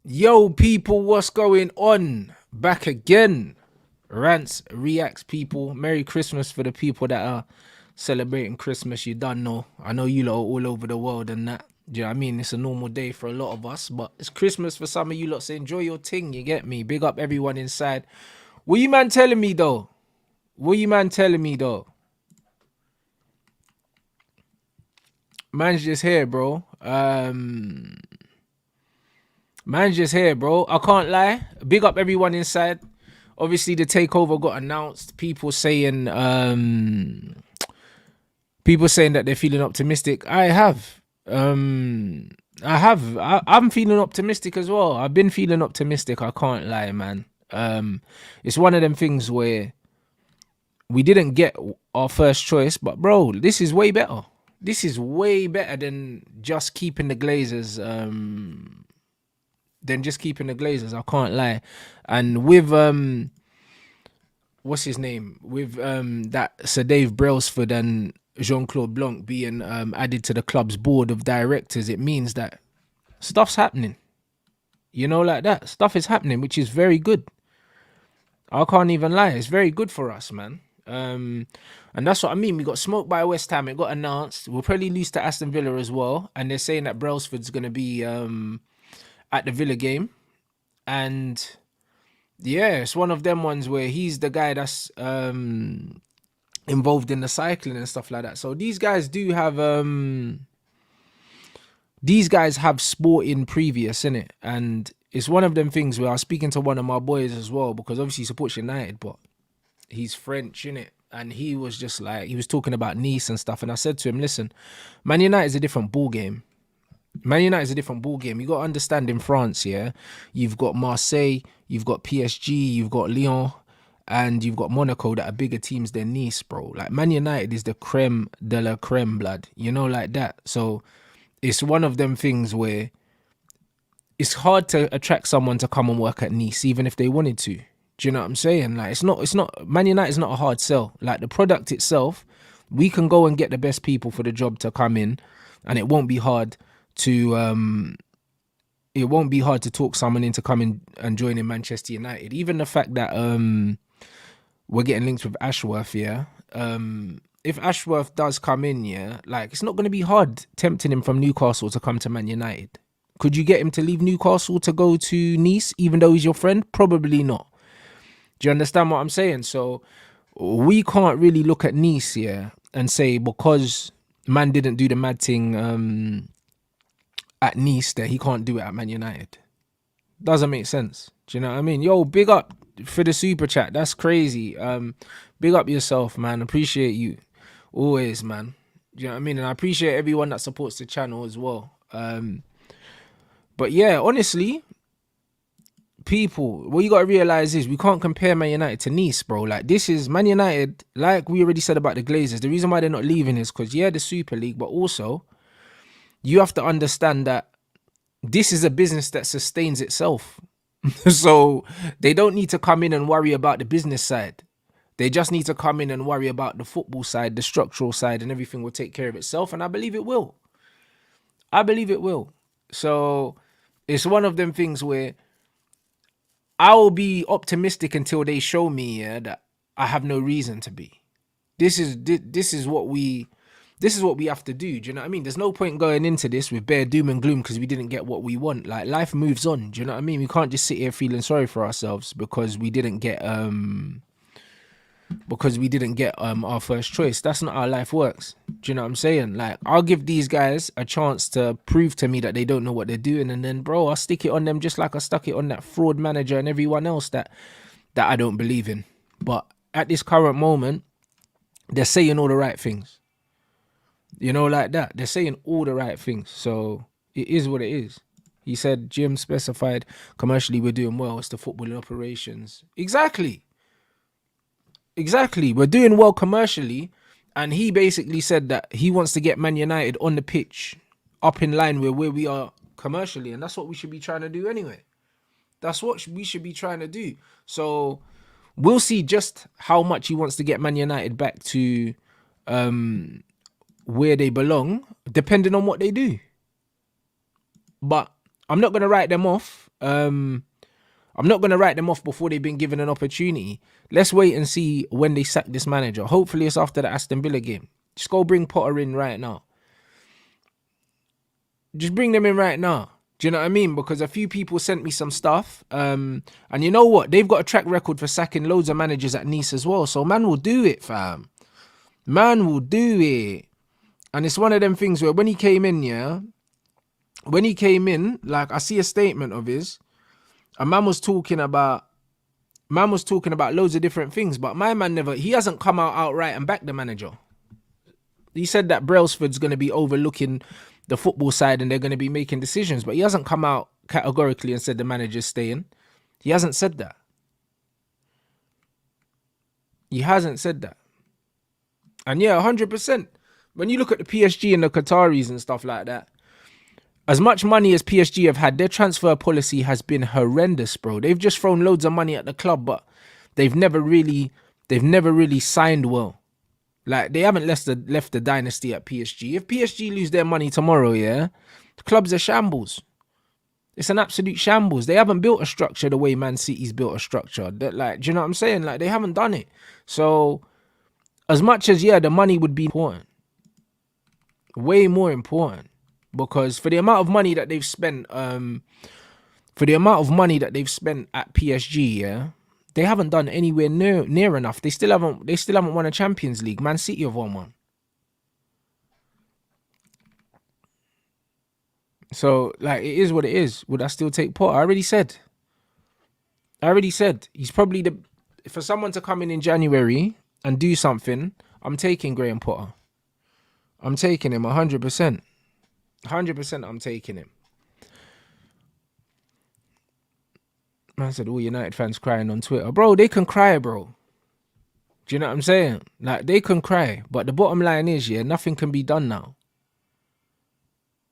Yo, people, what's going on? Back again. Rants, reacts, people. Merry Christmas for the people that are celebrating Christmas. You done know. I know you lot are all over the world and that. Do you know what I mean? It's a normal day for a lot of us, but it's Christmas for some of you lot. So enjoy your ting, you get me? Big up everyone inside. What you man telling me though? What you man telling me though? Man's just here, bro. Man's just here, bro. I can't lie. Big up everyone inside. Obviously, the takeover got announced. People saying that they're feeling optimistic. I'm feeling optimistic as well. I've been feeling optimistic. I can't lie, man. It's one of them things where we didn't get our first choice, but bro, this is way better. This is way better than just keeping the Glazers. I can't lie. And with what's his name? With that Sir Dave Brailsford and Jean-Claude Blanc being added to the club's board of directors, it means that stuff's happening. You know, like that. Stuff is happening, which is very good. I can't even lie. It's very good for us, man. And that's what I mean. We got smoked by West Ham. It got announced. We'll probably lose to Aston Villa as well. And they're saying that Brailsford's going to be at the Villa game. And yeah, it's one of them ones where he's the guy that's involved in the cycling and stuff like that. So these guys have sporting previous, innit? And it's one of them things where I was speaking to one of my boys as well, because obviously he supports United, but he's French, innit? And he was just like, he was talking about Nice and stuff. And I said to him, listen, Man United is a different ball game. Man United is a different ball game. You got to understand, in France, yeah, you've got Marseille, you've got PSG, you've got Lyon, and you've got Monaco that are bigger teams than Nice, bro. Like, Man United is the creme de la creme, blood. You know, like that. So it's one of them things where it's hard to attract someone to come and work at Nice, even if they wanted to. Do you know what I'm saying? Like, it's not, Man United is not a hard sell. Like, the product itself, we can go and get the best people for the job to come in, and it won't be hard to talk someone into coming and joining Manchester United. Even the fact that we're getting linked with Ashworth, yeah. If Ashworth does come in, yeah, like, it's not going to be hard tempting him from Newcastle to come to Man United. Could you get him to leave Newcastle to go to Nice, even though he's your friend? Probably not. Do you understand what I'm saying? So we can't really look at Nice, yeah, and say because man didn't do the mad thing at Nice that he can't do it at Man United. Doesn't make sense. Do you know what I mean? Yo, big up for the super chat. That's crazy. Big up yourself, man. Appreciate you always, man. Do you know what I mean? And I appreciate everyone that supports the channel as well. But yeah, honestly, people, what you got to realize is we can't compare Man United to Nice, bro. Like, this is Man United, like we already said about the Glazers. The reason why they're not leaving is because, yeah, the Super League, but also you have to understand that this is a business that sustains itself. So they don't need to come in and worry about the business side. They just need to come in and worry about the football side, the structural side, and everything will take care of itself. And I believe it will. I believe it will. So it's one of them things where I will be optimistic until they show me, yeah, that I have no reason to be. This is what we have to do. Do you know what I mean? There's no point going into this with bare doom and gloom because we didn't get what we want. Like, life moves on. Do you know what I mean? We can't just sit here feeling sorry for ourselves because we didn't get our first choice. That's not how life works. Do you know what I'm saying? Like, I'll give these guys a chance to prove to me that they don't know what they're doing, and then, bro, I'll stick it on them just like I stuck it on that fraud manager and everyone else that I don't believe in. But at this current moment, they're saying all the right things. You know, like that. They're saying all the right things. So it is what it is. He said, Jim specified, commercially we're doing well. It's the footballing operations. Exactly. We're doing well commercially. And he basically said that he wants to get Man United on the pitch up in line with where we are commercially. And that's what we should be trying to do anyway. That's what we should be trying to do. So we'll see just how much he wants to get Man United back to where they belong, depending on what they do. But I'm not going to write them off. I'm not going to write them off before they've been given an opportunity. Let's wait and see when they sack this manager. Hopefully it's after the Aston Villa game. Just go bring Potter in right now. Just bring them in right now. Do you know what I mean? Because a few people sent me some stuff. And you know what? They've got a track record for sacking loads of managers at Nice as well. So man will do it, fam. Man will do it. And it's one of them things where when he came in, like I see a statement of his, and man was talking about loads of different things, but my man he hasn't come out outright and backed the manager. He said that Brailsford's going to be overlooking the football side and they're going to be making decisions, but he hasn't come out categorically and said the manager's staying. He hasn't said that. He hasn't said that. And yeah, 100%. When you look at the PSG and the Qataris and stuff like that, as much money as PSG have had, their transfer policy has been horrendous, bro. They've just thrown loads of money at the club, but they've never really signed well. Like, they haven't left the dynasty at PSG. If PSG lose their money tomorrow, the club's a shambles. It's an absolute shambles. They haven't built a structure the way Man City's built a structure. Like, do you know what I'm saying? Like, they haven't done it. So, as much as, the money would be important, way more important, because for the amount of money that they've spent, at PSG, they haven't done anywhere near enough. They still haven't won a Champions League. Man City have won one. So, like, it is what it is. Would I still take Potter? I already said. He's probably for someone to come in January and do something, I'm taking Graham Potter. I'm taking him 100%. 100% I'm taking him. Man said all United fans crying on Twitter. Bro, they can cry, bro. Do you know what I'm saying? Like, they can cry. But the bottom line is, nothing can be done now.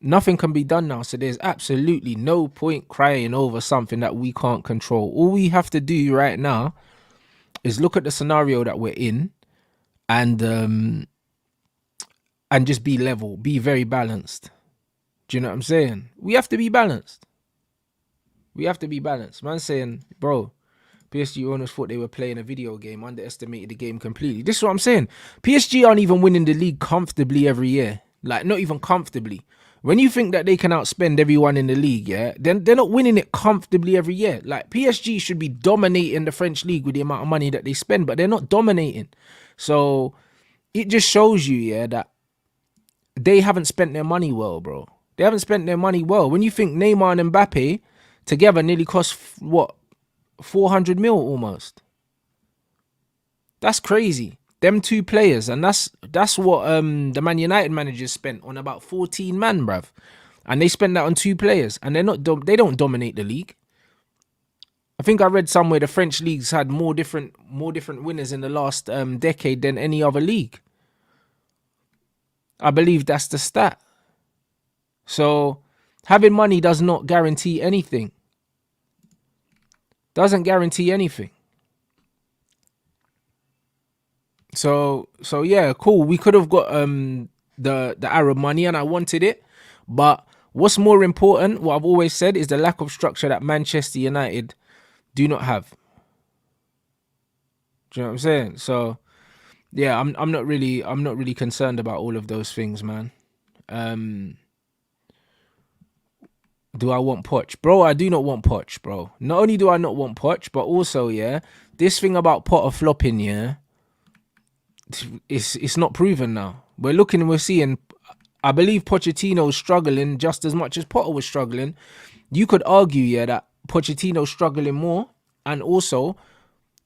Nothing can be done now. So there's absolutely no point crying over something that we can't control. All we have to do right now is look at the scenario that we're in and just be level, be very balanced. Do you know what I'm saying? We have to be balanced. Man saying, bro, PSG owners thought they were playing a video game, underestimated the game completely. This is what I'm saying. PSG aren't even winning the league comfortably every year. Like, not even comfortably. When you think that they can outspend everyone in the league, then they're not winning it comfortably every year. Like, PSG should be dominating the French league with the amount of money that they spend, but they're not dominating. So it just shows you, that they haven't spent their money well, bro. They haven't spent their money well. When you think Neymar and Mbappe together nearly cost, 400 mil almost. That's crazy. Them two players, and that's what the Man United managers spent on about 14 man, bruv. And they spent that on two players, and they don't dominate the league. I think I read somewhere the French leagues had more different winners in the last decade than any other league. I believe that's the stat. So having money does not guarantee anything. Doesn't guarantee anything. So yeah, cool. We could have got the Arab money, and I wanted it. But what's more important, what I've always said, is the lack of structure that Manchester United do not have. Do you know what I'm saying? So yeah, I'm not really concerned about all of those things, man. Do I want Poch? Bro, I do not want Poch, bro. Not only do I not want Poch, but also, this thing about Potter flopping, it's not proven now. We're seeing, I believe Pochettino's struggling just as much as Potter was struggling. You could argue, that Pochettino's struggling more. And also,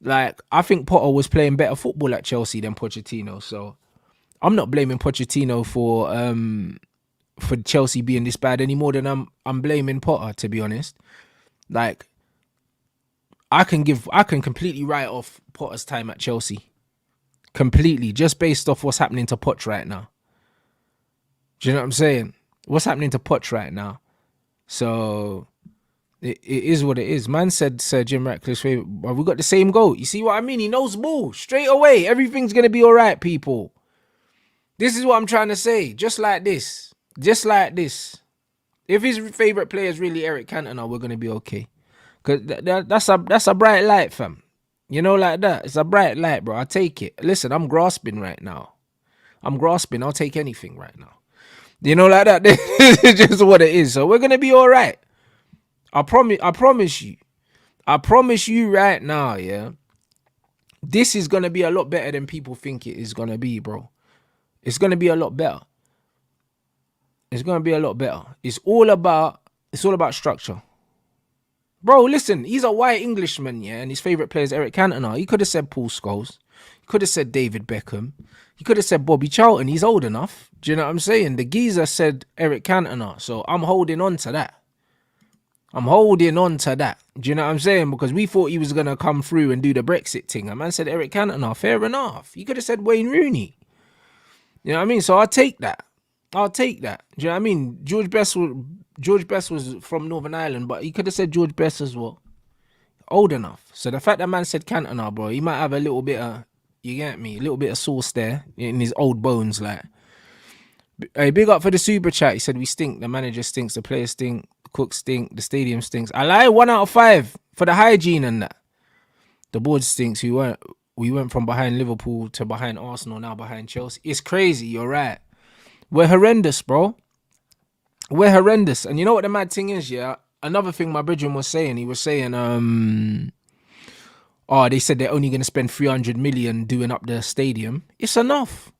like, I think Potter was playing better football at Chelsea than Pochettino. So I'm not blaming Pochettino for Chelsea being this bad any more than I'm blaming Potter, to be honest. Like, I can completely write off Potter's time at Chelsea. Completely, just based off what's happening to Poch right now. Do you know what I'm saying? What's happening to Poch right now? So it is what it is. Man said Sir Jim Ratcliffe's favorite. Well, we got the same goal. You see what I mean? He knows ball straight away. Everything's gonna be all right, people. This is what I'm trying to say. Just like this. If his favorite player is really Eric Cantona, we're gonna be okay. Cause that's a bright light, fam. You know, like that. It's a bright light, bro. I take it. Listen, I'm grasping right now. I'm grasping. I'll take anything right now. You know, like that. It's just what it is. So we're gonna be all right. I promise. I promise you. I promise you right now. Yeah, this is gonna be a lot better than people think it is gonna be, bro. It's gonna be a lot better. It's gonna be a lot better. It's all about structure. Bro, listen, he's a white Englishman, yeah, and his favourite player is Eric Cantona. He could have said Paul Scholes. He could have said David Beckham. He could have said Bobby Charlton. He's old enough. Do you know what I'm saying? The geezer said Eric Cantona. So I'm holding on to that. I'm holding on to that. Do you know what I'm saying? Because we thought he was going to come through and do the Brexit thing. A man said Eric Cantona. Fair enough. He could have said Wayne Rooney. You know what I mean? So I'll take that. I'll take that. Do you know what I mean? George Best was from Northern Ireland, but he could have said George Best as well. Old enough. So the fact that man said Cantona, bro, he might have a little bit of, you get me, a little bit of sauce there in his old bones. Like, hey, big up for the super chat. He said we stink. The manager stinks. The players stink. The cooks stink. The stadium stinks. I lie. 1 out of 5 for the hygiene and that. The board stinks. We went from behind Liverpool to behind Arsenal, now behind Chelsea. It's crazy. You're right. We're horrendous, bro. We're horrendous. And you know what the mad thing is, yeah? Another thing my brethren was saying, he was saying, they said they're only going to spend 300 million doing up the stadium. It's enough.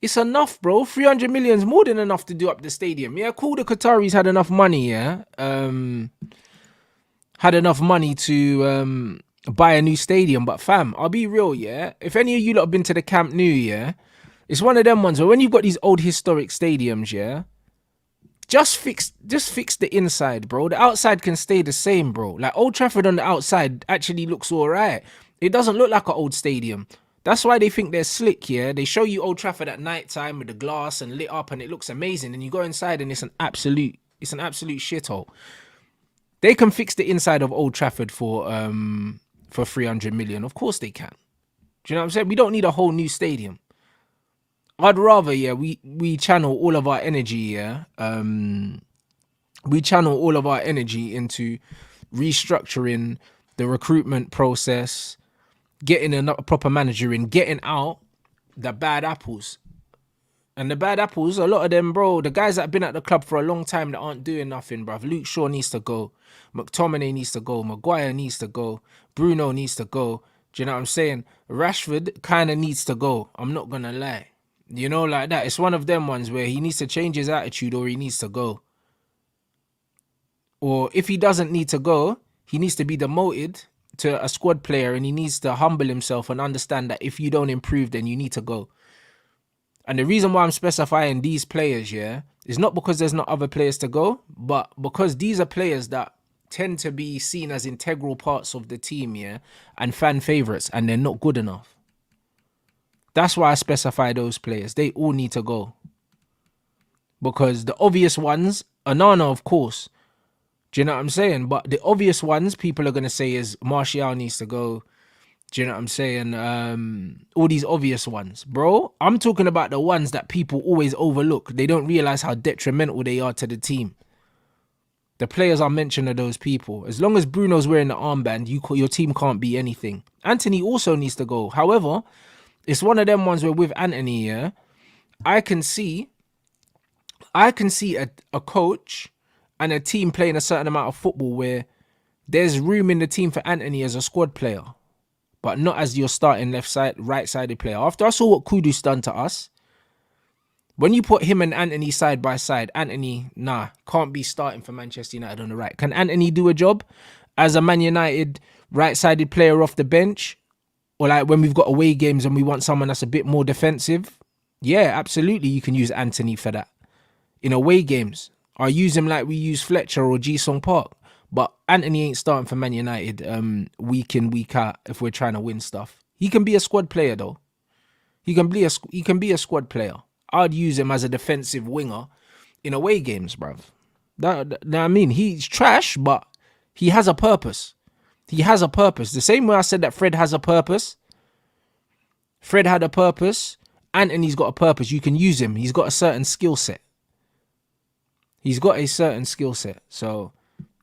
It's enough, bro. 300 million is more than enough to do up the stadium. Yeah, cool, the Qataris had enough money, yeah? Had enough money to buy a new stadium. But fam, I'll be real, yeah? If any of you lot have been to the Camp Nou, yeah? It's one of them ones where when you've got these old historic stadiums, yeah? Just fix the inside, bro. The outside can stay the same, bro. Like Old Trafford on the outside actually looks all right. It doesn't look like an old stadium. That's why they think they're slick, yeah? They show you Old Trafford at night time with the glass and lit up and it looks amazing. And you go inside and it's an absolute shithole. They can fix the inside of Old Trafford for 300 million. Of course they can. Do you know what I'm saying? We don't need a whole new stadium. I'd rather, yeah, we channel all of our energy, yeah. We channel all of our energy into restructuring the recruitment process, getting a proper manager in, getting out the bad apples. And the bad apples, a lot of them, bro, the guys that have been at the club for a long time that aren't doing nothing, bruv. Luke Shaw needs to go. McTominay needs to go. Maguire needs to go. Bruno needs to go. Do you know what I'm saying? Rashford kind of needs to go. I'm not going to lie. You know, like that. It's one of them ones where he needs to change his attitude or he needs to go. Or if he doesn't need to go, he needs to be demoted to a squad player and he needs to humble himself and understand that if you don't improve, then you need to go. And the reason why I'm specifying these players, yeah, is not because there's not other players to go, but because these are players that tend to be seen as integral parts of the team, yeah, and fan favourites, and they're not good enough. That's why I specify those players. They all need to go. Because the obvious ones, Onana, of course. Do you know what I'm saying? But the obvious ones, people are going to say is Martial needs to go. Do you know what I'm saying? All these obvious ones. Bro, I'm talking about the ones that people always overlook. They don't realise how detrimental they are to the team. The players I mentioned are those people. As long as Bruno's wearing the armband, your team can't be anything. Anthony also needs to go. However, it's one of them ones where with Anthony, yeah, I can see a coach and a team playing a certain amount of football where there's room in the team for Anthony as a squad player, but not as your starting right-sided player. After I saw what Kudu's done to us, when you put him and Anthony side by side, Anthony, can't be starting for Manchester United on the right. Can Anthony do a job as a Man United right-sided player off the bench? Or like when we've got away games and we want someone that's a bit more defensive? Yeah, absolutely, you can use Anthony for that. In away games, I use him like we use Fletcher or Ji-Sung Park. But Anthony ain't starting for Man United week in, week out if we're trying to win stuff. He can be a squad player though. He can be a squad player. I'd use him as a defensive winger in away games, bruv. That I mean, he's trash, but he has a purpose. He has a purpose. The same way I said that Fred has a purpose. Fred had a purpose. Anthony's got a purpose. You can use him. He's got a certain skill set. He's got a certain skill set. So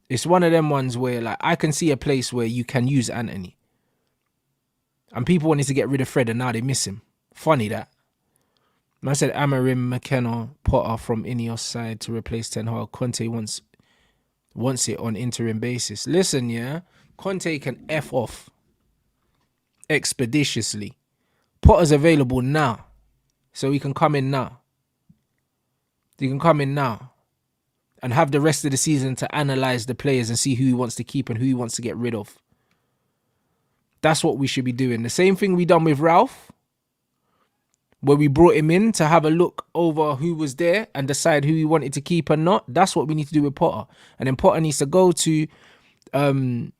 it's one of them ones where like I can see a place where you can use Anthony. And people wanted to get rid of Fred and now they miss him. Funny that. I said Amorim, McKenna, Potter from Ineos side to replace Ten Hag. Conte wants it on interim basis. Listen, yeah, Conte can F off expeditiously. Potter's available now. So he can come in now. He can come in now and have the rest of the season to analyse the players and see who he wants to keep and who he wants to get rid of. That's what we should be doing. The same thing we done with Ralph, where we brought him in to have a look over who was there and decide who he wanted to keep and not. That's what we need to do with Potter. And then Potter needs to go to the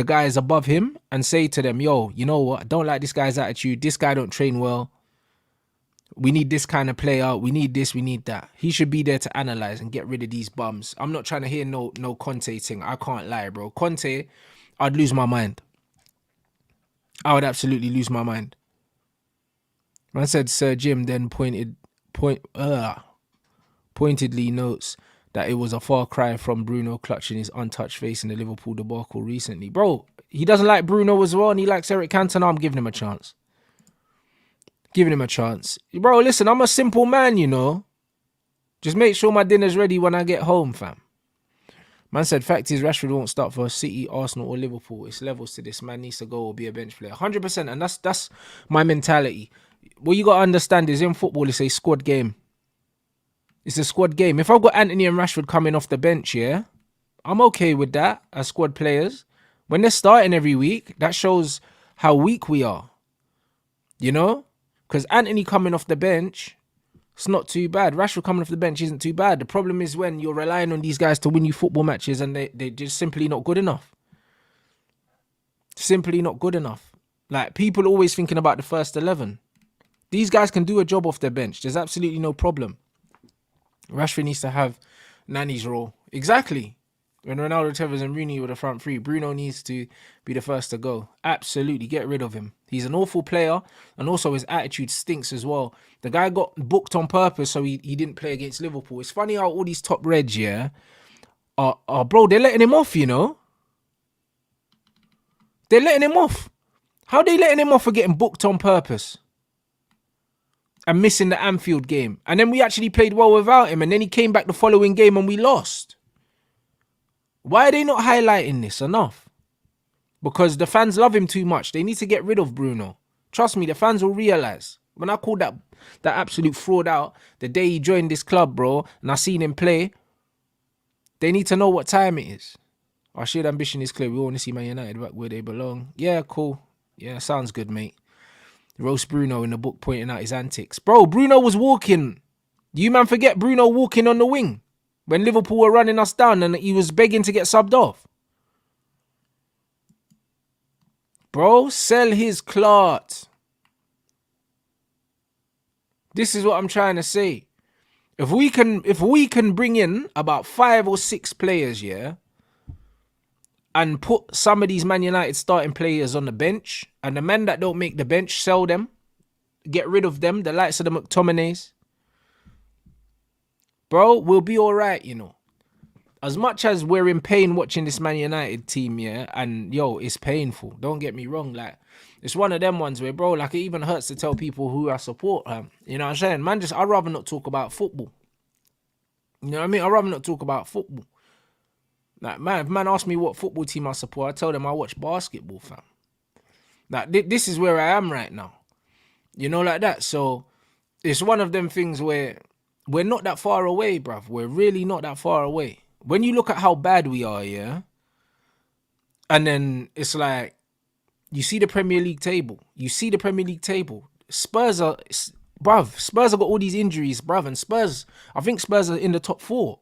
guys above him and say to them, yo, you know what? I don't like this guy's attitude. This guy don't train well. We need this kind of player. We need this. We need that. He should be there to analyse and get rid of these bums. I'm not trying to hear no Conte thing. I can't lie, bro. Conte, I'd lose my mind. I would absolutely lose my mind. Man said Sir Jim then pointedly notes that it was a far cry from Bruno clutching his untouched face in the Liverpool debacle recently. Bro, he doesn't like Bruno as well and he likes Eric Cantona. I'm giving him a chance. Giving him a chance. Bro, listen, I'm a simple man, you know. Just make sure my dinner's ready when I get home, fam. Man said, fact is, Rashford won't start for City, Arsenal or Liverpool. It's levels to this. Man needs to go or be a bench player. 100%. And that's my mentality. What you got to understand is in football, it's a squad game. It's a squad game. If I've got Anthony and Rashford coming off the bench, yeah, I'm okay with that as squad players. When they're starting every week, that shows how weak we are. You know? Because Anthony coming off the bench, it's not too bad. Rashford coming off the bench isn't too bad. The problem is when you're relying on these guys to win you football matches and they're just simply not good enough. Simply not good enough. Like, people always thinking about the first 11. These guys can do a job off their bench. There's absolutely no problem. Rashford needs to have Nani's role. Exactly. When Ronaldo, Tevez and Rooney were the front three, Bruno needs to be the first to go. Absolutely. Get rid of him. He's an awful player and also his attitude stinks as well. The guy got booked on purpose so he didn't play against Liverpool. It's funny how all these top reds, yeah, bro, they're letting him off, you know? They're letting him off. How are they letting him off for getting booked on purpose? And missing the Anfield game. And then we actually played well without him. And then he came back the following game and we lost. Why are they not highlighting this enough? Because the fans love him too much. They need to get rid of Bruno. Trust me, the fans will realise. When I called that absolute fraud out the day he joined this club, bro, and I seen him play, they need to know what time it is. Our shared ambition is clear. We want to see Man United back where they belong. Yeah, cool. Yeah, sounds good, mate. Roast Bruno in the book pointing out his antics. Bro, Bruno was walking. Do you man forget Bruno walking on the wing? When Liverpool were running us down and he was begging to get subbed off. Bro, sell his clot. This is what I'm trying to say. If we can bring in about 5 or 6 players, yeah, and put some of these Man United starting players on the bench, and the men that don't make the bench, sell them, get rid of them, the likes of the McTominays, bro, we'll be all right, you know. As much as we're in pain watching this Man United team, yeah, and yo, it's painful. Don't get me wrong, like, it's one of them ones where, bro, like, it even hurts to tell people who I support. You know what I'm saying? Man, I'd rather not talk about football. You know what I mean? I'd rather not talk about football. Like, man, if man ask me what football team I support, I tell them I watch basketball, fam. Like, this is where I am right now. You know, like that. So, it's one of them things where we're not that far away, bruv. We're really not that far away. When you look at how bad we are, yeah, and then it's like, you see the Premier League table. Spurs have got all these injuries, bruv, and I think Spurs are in the top 4.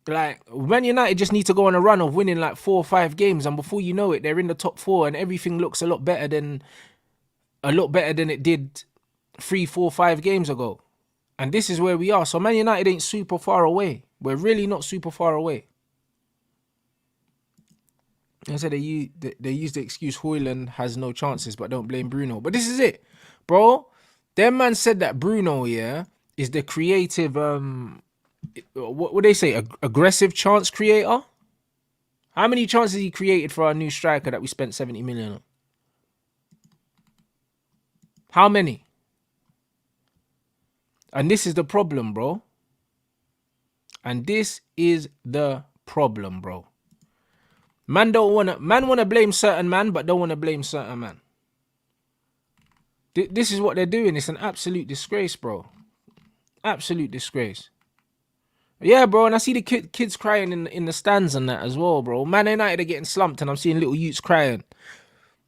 Like, Man United just need to go on a run of winning like 4 or 5 games, and before you know it, they're in the top 4, and everything looks a lot better than it did 3, 4, 5 games ago. And this is where we are. So Man United ain't super far away. We're really not super far away. I said they use the excuse Højlund has no chances, but don't blame Bruno. But this is it, bro. Them man said that Bruno, yeah, is the creative what would they say? Aggressive chance creator. How many chances he created for our new striker that we spent 70 million on? How many? And this is the problem, bro. And this is the problem, bro. Man wanna blame certain man, but don't wanna blame certain man. This is what they're doing. It's an absolute disgrace, bro. Absolute disgrace. Yeah, bro, and I see the kids crying in the stands and that as well, bro. Man United are getting slumped, and I'm seeing little youths crying.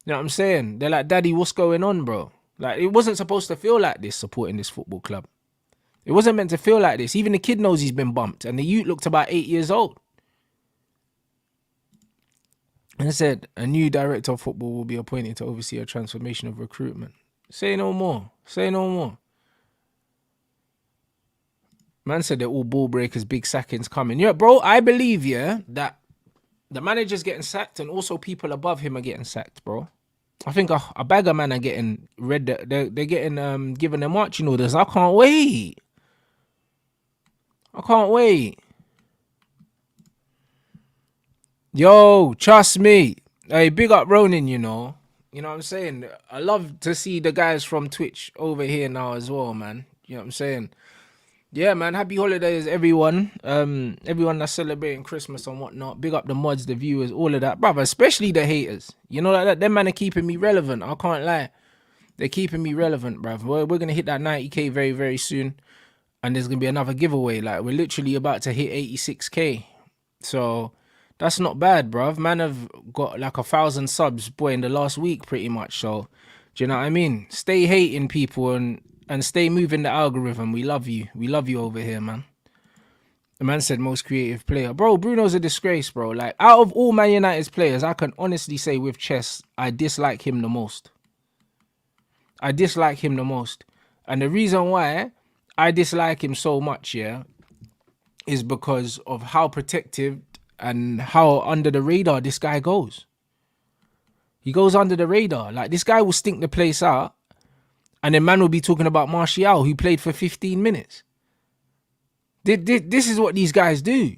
You know what I'm saying? They're like, Daddy, what's going on, bro? Like, it wasn't supposed to feel like this supporting this football club. It wasn't meant to feel like this. Even the kid knows he's been bumped, and the youth looked about 8 years old. And it said, a new director of football will be appointed to oversee a transformation of recruitment. Say no more. Say no more. Man said they're all ball breakers, big sackings coming. Yeah, bro, I believe, that the manager's getting sacked and also people above him are getting sacked, bro. I think a bag of men are getting they're getting given their marching orders. I can't wait. I can't wait. Yo, trust me. Hey, big up Ronin, you know. You know what I'm saying? I love to see the guys from Twitch over here now as well, man. You know what I'm saying? Yeah, man. Happy holidays, everyone. Everyone that's celebrating Christmas and whatnot. Big up the mods, the viewers, all of that, brother. Especially the haters. You know that them man are keeping me relevant. I can't lie. They're keeping me relevant, bruv. We're gonna hit that 90k very, very soon, and there's gonna be another giveaway. Like we're literally about to hit 86k. So that's not bad, bruv. Man have got like 1,000 subs, boy, in the last week, pretty much. So, do you know what I mean? Stay hating people and stay moving the algorithm. We love you. We love you over here, man. The man said most creative player. Bro, Bruno's a disgrace, bro. Like, out of all Man United's players, I can honestly say with chess, I dislike him the most. I dislike him the most. And the reason why I dislike him so much, is because of how protective and how under the radar this guy goes. He goes under the radar. Like, this guy will stink the place out. And then man will be talking about Martial, who played for 15 minutes. This is what these guys do.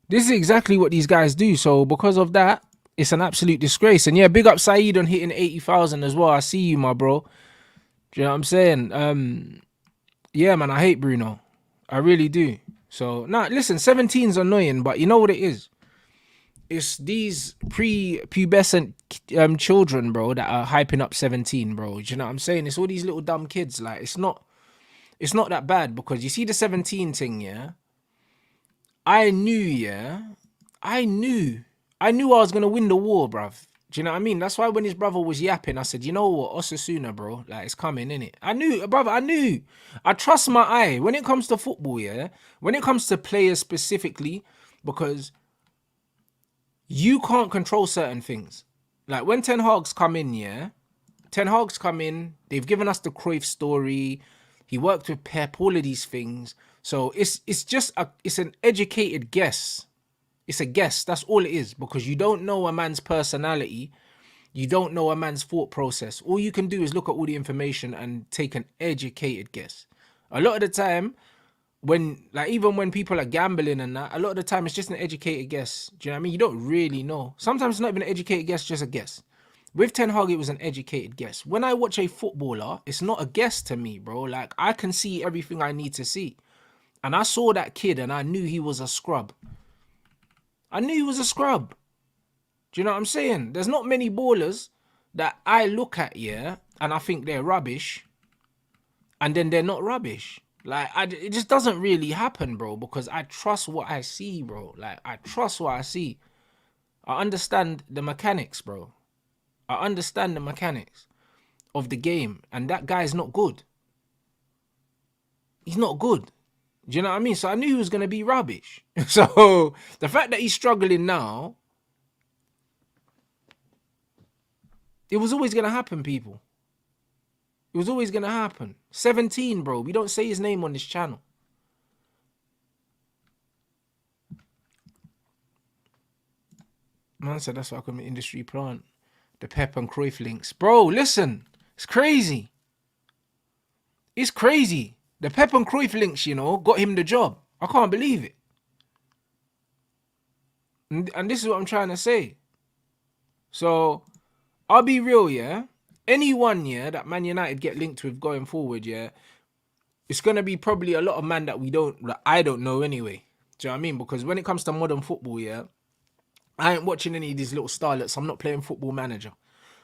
This is exactly what these guys do. So because of that, it's an absolute disgrace. And yeah, big up Saeed on hitting 80,000 as well. I see you, my bro. Do you know what I'm saying? Yeah, man, I hate Bruno. I really do. So, listen, 17's annoying, but you know what it is? It's these pre-pubescent children, bro, that are hyping up 17, bro. Do you know what I'm saying? It's all these little dumb kids. Like, it's not that bad because you see the 17 thing, I knew I was going to win the war, bruv. Do you know what I mean? That's why when his brother was yapping, I said, you know what, Osasuna, bro, like, it's coming, innit? I knew, brother, I knew. I trust my eye. When it comes to football, when it comes to players specifically, because you can't control certain things. Like, when Ten Hag's come in, they've given us the Cruyff story. He worked with Pep, all of these things. So it's just it's an educated guess. It's a guess. That's all it is, because you don't know a man's personality. You don't know a man's thought process. All you can do is look at all the information and take an educated guess. A lot of the time, even when people are gambling and that, a lot of the time it's just an educated guess. Do you know what I mean? You don't really know. Sometimes it's not even an educated guess, just a guess. With Ten Hag, it was an educated guess. When I watch a footballer, it's not a guess to me, bro. Like, I can see everything I need to see. And I saw that kid and I knew he was a scrub. I knew he was a scrub. Do you know what I'm saying? There's not many ballers that I look at, and I think they're rubbish. And then they're not rubbish. Like, it just doesn't really happen, bro, because I trust what I see, bro. Like, I trust what I see. I understand the mechanics, bro. I understand the mechanics of the game, and that guy's not good. He's not good. Do you know what I mean? So I knew he was going to be rubbish. So the fact that he's struggling now, it was always going to happen, people. It was always going to happen. 17, bro. We don't say his name on this channel. Man said that's why I call him an industry plant. The Pep and Cruyff links. Bro, listen. It's crazy. It's crazy. The Pep and Cruyff links, you know, got him the job. I can't believe it. And this is what I'm trying to say. So, I'll be real, yeah? Anyone, yeah, that Man United get linked with going forward, yeah, it's going to be probably a lot of man that I don't know anyway. Do you know what I mean? Because when it comes to modern football, yeah, I ain't watching any of these little starlets. I'm not playing Football Manager.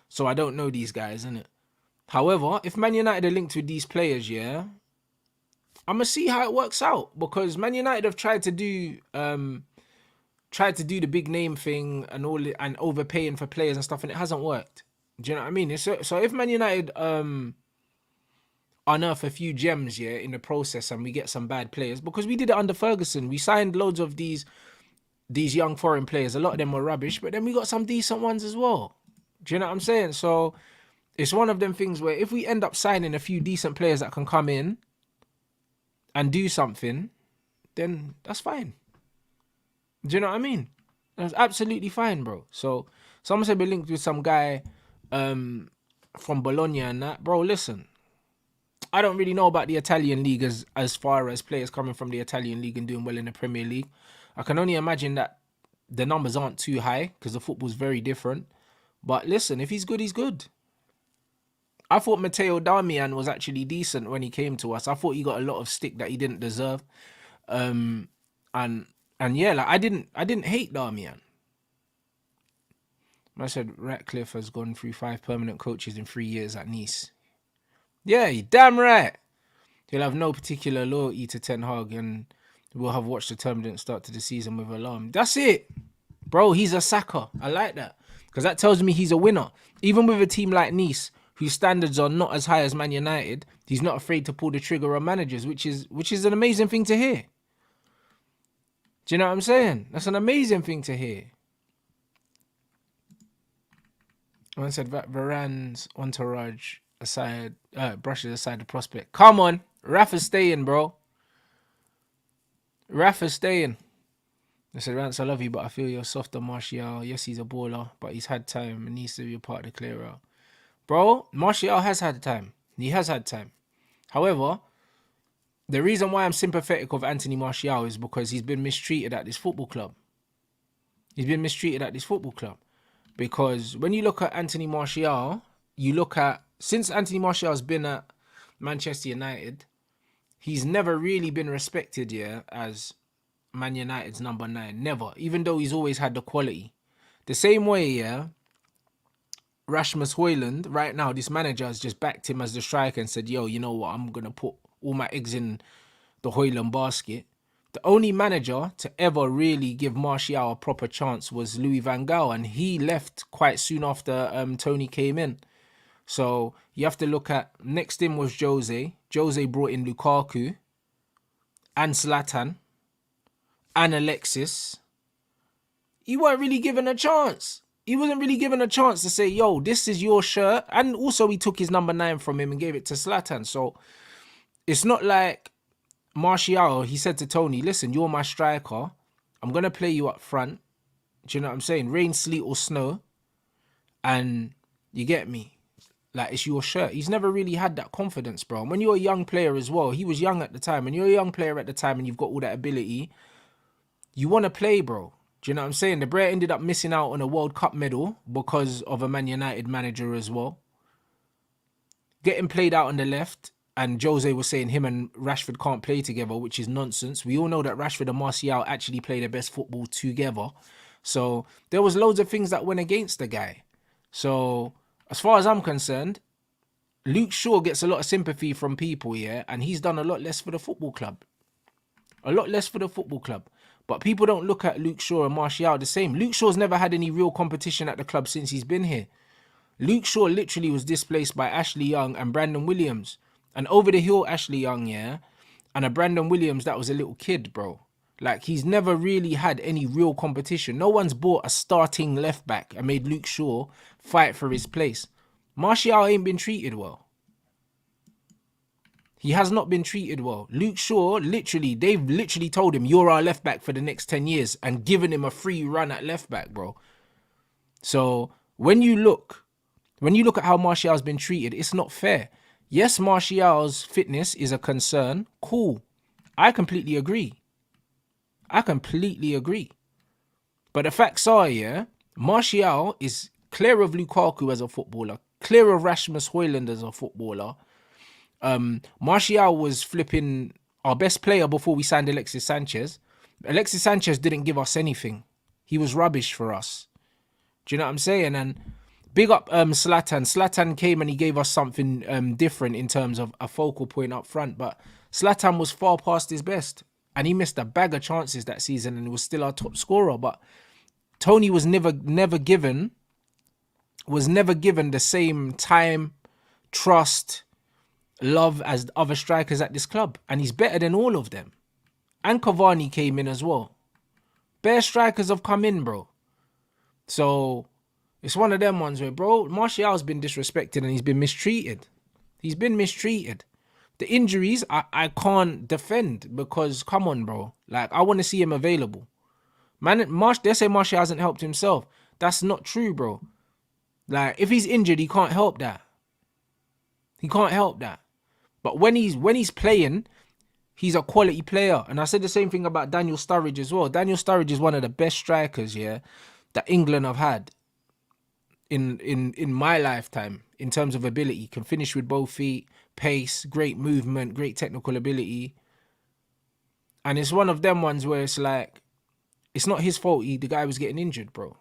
So I don't know these guys, innit? However, if Man United are linked with these players, yeah, I'm gonna see how it works out, because Man United have tried to do the big name thing and all and overpaying for players and stuff, and it hasn't worked. Do you know what I mean? So if Man United unearth a few gems, yeah, in the process, and we get some bad players, because we did it under Ferguson. We signed loads of these young foreign players. A lot of them were rubbish, but then we got some decent ones as well. Do you know what I'm saying? So it's one of them things where if we end up signing a few decent players that can come in and do something, then that's fine. Do you know what I mean? That's absolutely fine, bro. So someone said we're linked with some guy from Bologna and that. Bro, listen, I don't really know about the Italian league as far as players coming from the Italian league and doing well in the Premier League. I can only imagine that the numbers aren't too high because the football's very different. But listen, if he's good, he's good. I thought Matteo Darmian was actually decent when he came to us. I thought he got a lot of stick that he didn't deserve. And yeah, like I didn't hate Darmian. I said Ratcliffe has gone through 5 permanent coaches in 3 years at Nice. Yeah, you're damn right. He'll have no particular loyalty to Ten Hag, and we'll have watched the turbulent start to the season with alarm. That's it. Bro, he's a sacker. I like that. Because that tells me he's a winner. Even with a team like Nice, whose standards are not as high as Man United, he's not afraid to pull the trigger on managers, which is an amazing thing to hear. Do you know what I'm saying? That's an amazing thing to hear. I said Varane's entourage aside, brushes aside the prospect. Come on, Rafa's staying, bro. Rafa's staying. I said, Rants, I love you, but I feel you're softer, Martial. Yes, he's a baller, but he's had time and needs to be a part of the clear out. Bro, Martial has had time. He has had time. However, the reason why I'm sympathetic of Anthony Martial is because he's been mistreated at this football club. He's been mistreated at this football club. Because when you look at Anthony Martial, since Anthony Martial's been at Manchester United, he's never really been respected, yeah, as Man United's number 9. Never. Even though he's always had the quality. The same way, yeah, Rasmus Højlund, right now, this manager has just backed him as the striker and said, yo, you know what, I'm going to put all my eggs in the Højlund basket. The only manager to ever really give Martial a proper chance was Louis van Gaal, and he left quite soon after Tony came in. So you have to look at, next in was Jose. Jose brought in Lukaku and Zlatan and Alexis. He weren't really given a chance. He wasn't really given a chance to say, yo, this is your shirt. And also he took his number 9 from him and gave it to Zlatan. So it's not like Martial, he said to Tony, listen, you're my striker. I'm going to play you up front. Do you know what I'm saying? Rain, sleet or snow. And you get me? Like, it's your shirt. He's never really had that confidence, bro. And when you're a young player as well, he was young at the time. When you're a young player at the time and you've got all that ability, you want to play, bro. Do you know what I'm saying? The Brer ended up missing out on a World Cup medal because of a Man United manager as well. Getting played out on the left. And Jose was saying him and Rashford can't play together, which is nonsense. We all know that Rashford and Martial actually play their best football together. So there was loads of things that went against the guy. So as far as I'm concerned, Luke Shaw gets a lot of sympathy from people, yeah? And he's done a lot less for the football club. A lot less for the football club. But people don't look at Luke Shaw and Martial the same. Luke Shaw's never had any real competition at the club since he's been here. Luke Shaw literally was displaced by Ashley Young and Brandon Williams. And over the hill, Ashley Young, yeah? And a Brandon Williams that was a little kid, bro. Like, he's never really had any real competition. No one's bought a starting left back and made Luke Shaw fight for his place. Martial ain't been treated well. He has not been treated well. Luke Shaw, they've literally told him, you're our left back for the next 10 years and given him a free run at left back, bro. So when you look at how Martial's been treated, it's not fair. Yes, Martial's fitness is a concern. Cool. I completely agree. But the facts are, yeah, Martial is clear of Lukaku as a footballer, clear of Rasmus Højlund as a footballer. Martial was flipping our best player before we signed Alexis Sanchez. Alexis Sanchez didn't give us anything. He was rubbish for us. Do you know what I'm saying? And big up Zlatan. Zlatan came and he gave us something different in terms of a focal point up front. But Zlatan was far past his best. And he missed a bag of chances that season and was still our top scorer. But Tony was never given the same time, trust, love as other strikers at this club. And he's better than all of them. And Cavani came in as well. Bare strikers have come in, bro. So it's one of them ones where, bro, Martial's been disrespected and he's been mistreated. The injuries, I can't defend because, come on, bro. Like, I want to see him available. They say Martial hasn't helped himself. That's not true, bro. Like, if he's injured, he can't help that. But when he's playing, he's a quality player. And I said the same thing about Daniel Sturridge as well. Daniel Sturridge is one of the best strikers, yeah, that England have had in my lifetime in terms of ability. Can finish with both feet, pace, great movement, great technical ability. And it's one of them ones where it's like, it's not his fault the guy was getting injured, bro.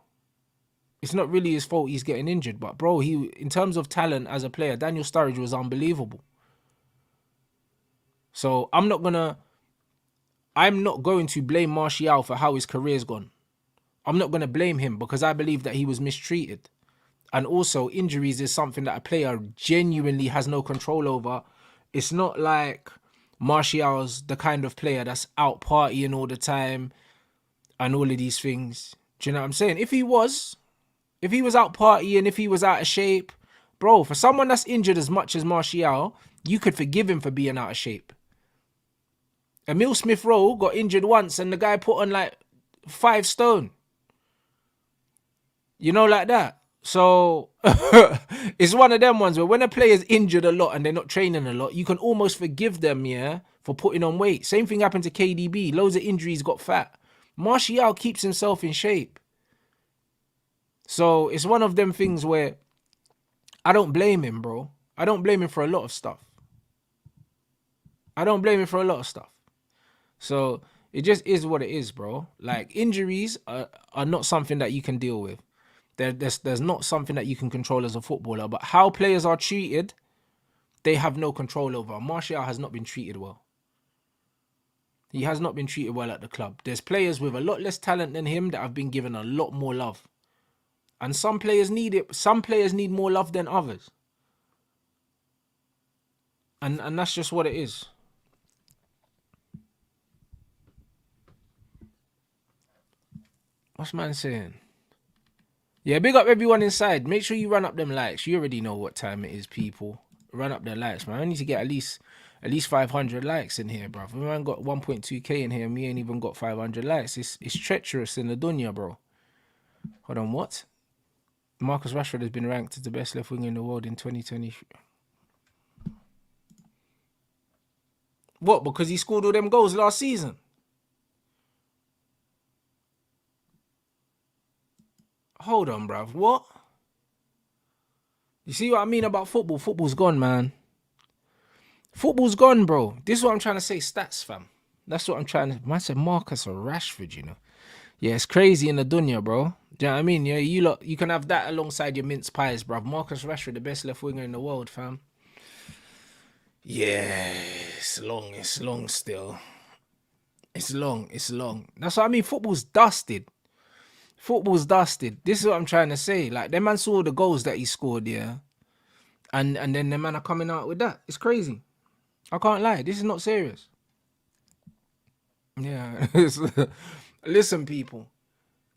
It's not really his fault he's getting injured. But, bro, in terms of talent as a player, Daniel Sturridge was unbelievable. So I'm not going to blame Martial for how his career's gone. I'm not going to blame him because I believe that he was mistreated. And also, injuries is something that a player genuinely has no control over. It's not like Martial's the kind of player that's out partying all the time and all of these things. Do you know what I'm saying? If he was out partying, if he was out of shape, bro, for someone that's injured as much as Martial, you could forgive him for being out of shape. Emile Smith-Rowe got injured once and the guy put on like 5 stone. You know, like that. So it's one of them ones where when a player's injured a lot and they're not training a lot, you can almost forgive them, yeah, for putting on weight. Same thing happened to KDB. Loads of injuries, got fat. Martial keeps himself in shape. So it's one of them things where I don't blame him, bro. I don't blame him for a lot of stuff. So it just is what it is, bro. Like, injuries are not something that you can deal with. There's not something that you can control as a footballer. But how players are treated, they have no control over. Martial has not been treated well. He has not been treated well at the club. There's players with a lot less talent than him that have been given a lot more love. And some players need it. Some players need more love than others. And that's just what it is. What's man saying? Yeah, big up everyone inside. Make sure you run up them likes. You already know what time it is, people. Run up the likes, man. I need to get at least 500 likes in here, bro. We ain't got 1.2k in here and we ain't even got 500 likes. It's treacherous in the dunya, bro. Hold on, what? Marcus Rashford has been ranked as the best left winger in the world in 2020. What? Because he scored all them goals last season? Hold on, bruv. What? You see what I mean about football? Football's gone, man. Football's gone, bro. This is what I'm trying to say. Stats, fam. That's what I'm trying to... Man said Marcus or Rashford, you know. Yeah, it's crazy in the dunya, bro. Do you know what I mean? Yeah, you can have that alongside your mince pies, bruv. Marcus Rashford, the best left winger in the world, fam. Yeah, it's long still. It's long. That's what I mean. Football's dusted. This is what I'm trying to say. Like, them man saw the goals that he scored, yeah. And then the man are coming out with that. It's crazy. I can't lie. This is not serious. Yeah. Listen, people.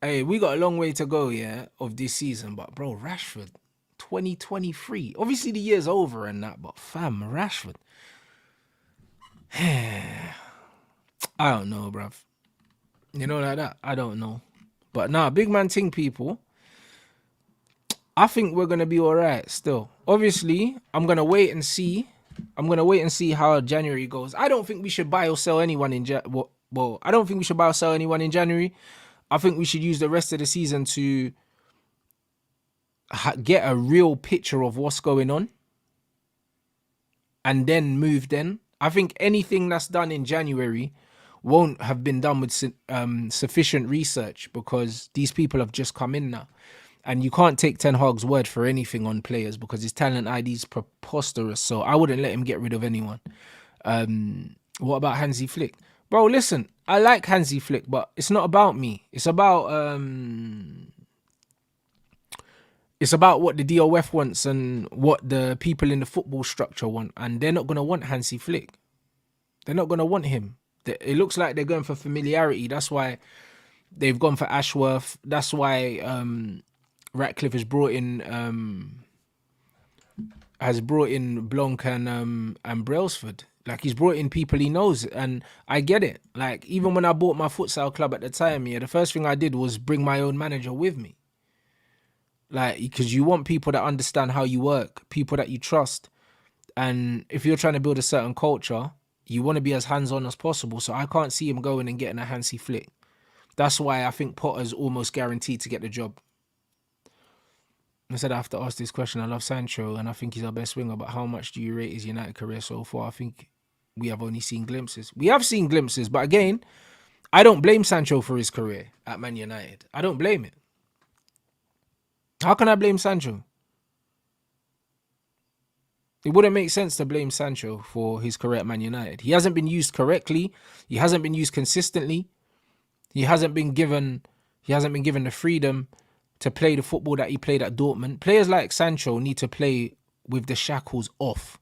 Hey, we got a long way to go, yeah, of this season. But, bro, Rashford, 2023. Obviously, the year's over and that, but fam, Rashford. I don't know, bruv. You know, like that? I don't know. But nah, big man ting, people. I think we're going to be all right still. Obviously, I'm going to wait and see I'm gonna wait and see how January goes. I don't think we should buy or sell anyone in well, I don't think we should buy or sell anyone in January. I think we should use the rest of the season to get a real picture of what's going on, and then move. Then I think anything that's done in January won't have been done with sufficient research, because these people have just come in now. And you can't take Ten Hag's word for anything on players, because his talent ID is preposterous. So I wouldn't let him get rid of anyone. What about Hansi Flick? Bro, listen, I like Hansi Flick, but it's not about me. It's about what the DOF wants and what the people in the football structure want. And they're not going to want Hansi Flick. They're not going to want him. It looks like they're going for familiarity. That's why they've gone for Ashworth. That's why Ratcliffe has brought in Blanc and Brailsford. Like, he's brought in people he knows, and I get it. Like, even when I bought my futsal club at the time, yeah, the first thing I did was bring my own manager with me. Like, because you want people that understand how you work, people that you trust. And if you're trying to build a certain culture, you want to be as hands-on as possible. So I can't see him going and getting a Hansi Flick. That's why I think Potter's almost guaranteed to get the job. I said I have to ask this question. I love Sancho, and I think he's our best winger, but how much do you rate his United career so far? I think we have only seen glimpses. We have seen glimpses, but again, I don't blame Sancho for his career at Man United. I don't blame it. How can I blame Sancho? It wouldn't make sense to blame Sancho for his career at Man United. He hasn't been used correctly. He hasn't been used consistently. He hasn't been given the freedom to play the football that he played at Dortmund. Players like Sancho need to play with the shackles off.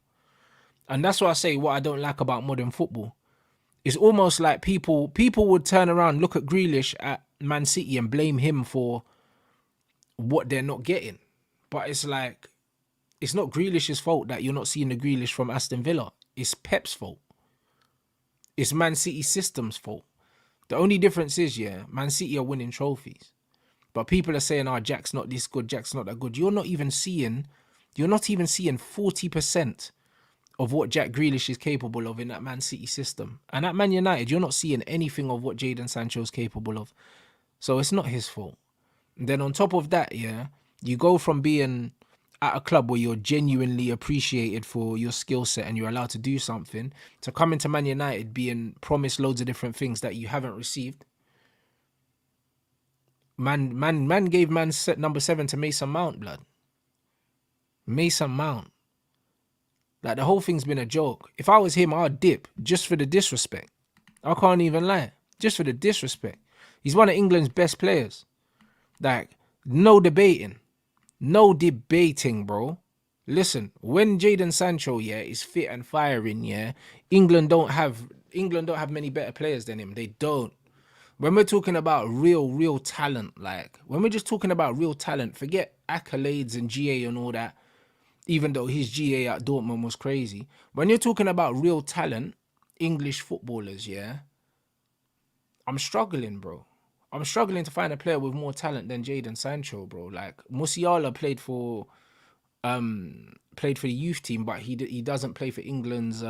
And that's why I say what I don't like about modern football. It's almost like people would turn around, look at Grealish at Man City and blame him for what they're not getting. But it's like, it's not Grealish's fault that you're not seeing the Grealish from Aston Villa. It's Pep's fault. It's Man City's system's fault. The only difference is, yeah, Man City are winning trophies. But people are saying, oh, Jack's not this good, Jack's not that good. You're not even seeing 40% of what Jack Grealish is capable of in that Man City system. And at Man United, you're not seeing anything of what Jadon Sancho's capable of. So it's not his fault. And then on top of that, yeah, you go from being at a club where you're genuinely appreciated for your skill set and you're allowed to do something, to come into Man United being promised loads of different things that you haven't received. Man gave set number 7 to Mason Mount, blood. Mason Mount. Like, the whole thing's been a joke. If I was him, I'd dip just for the disrespect. I can't even lie. Just for the disrespect. He's one of England's best players. Like, no debating. No debating, bro. Listen, when Jadon Sancho, yeah, is fit and firing, yeah, England don't have many better players than him. They don't. When we're talking about real talent, like, when we're just talking about real talent, forget accolades and GA and all that, even though his GA at Dortmund was crazy. When you're talking about real talent, English footballers, yeah, I'm struggling, bro. I'm struggling to find a player with more talent than Jadon Sancho, bro. Like, Musiala played for the youth team, but he doesn't play for England's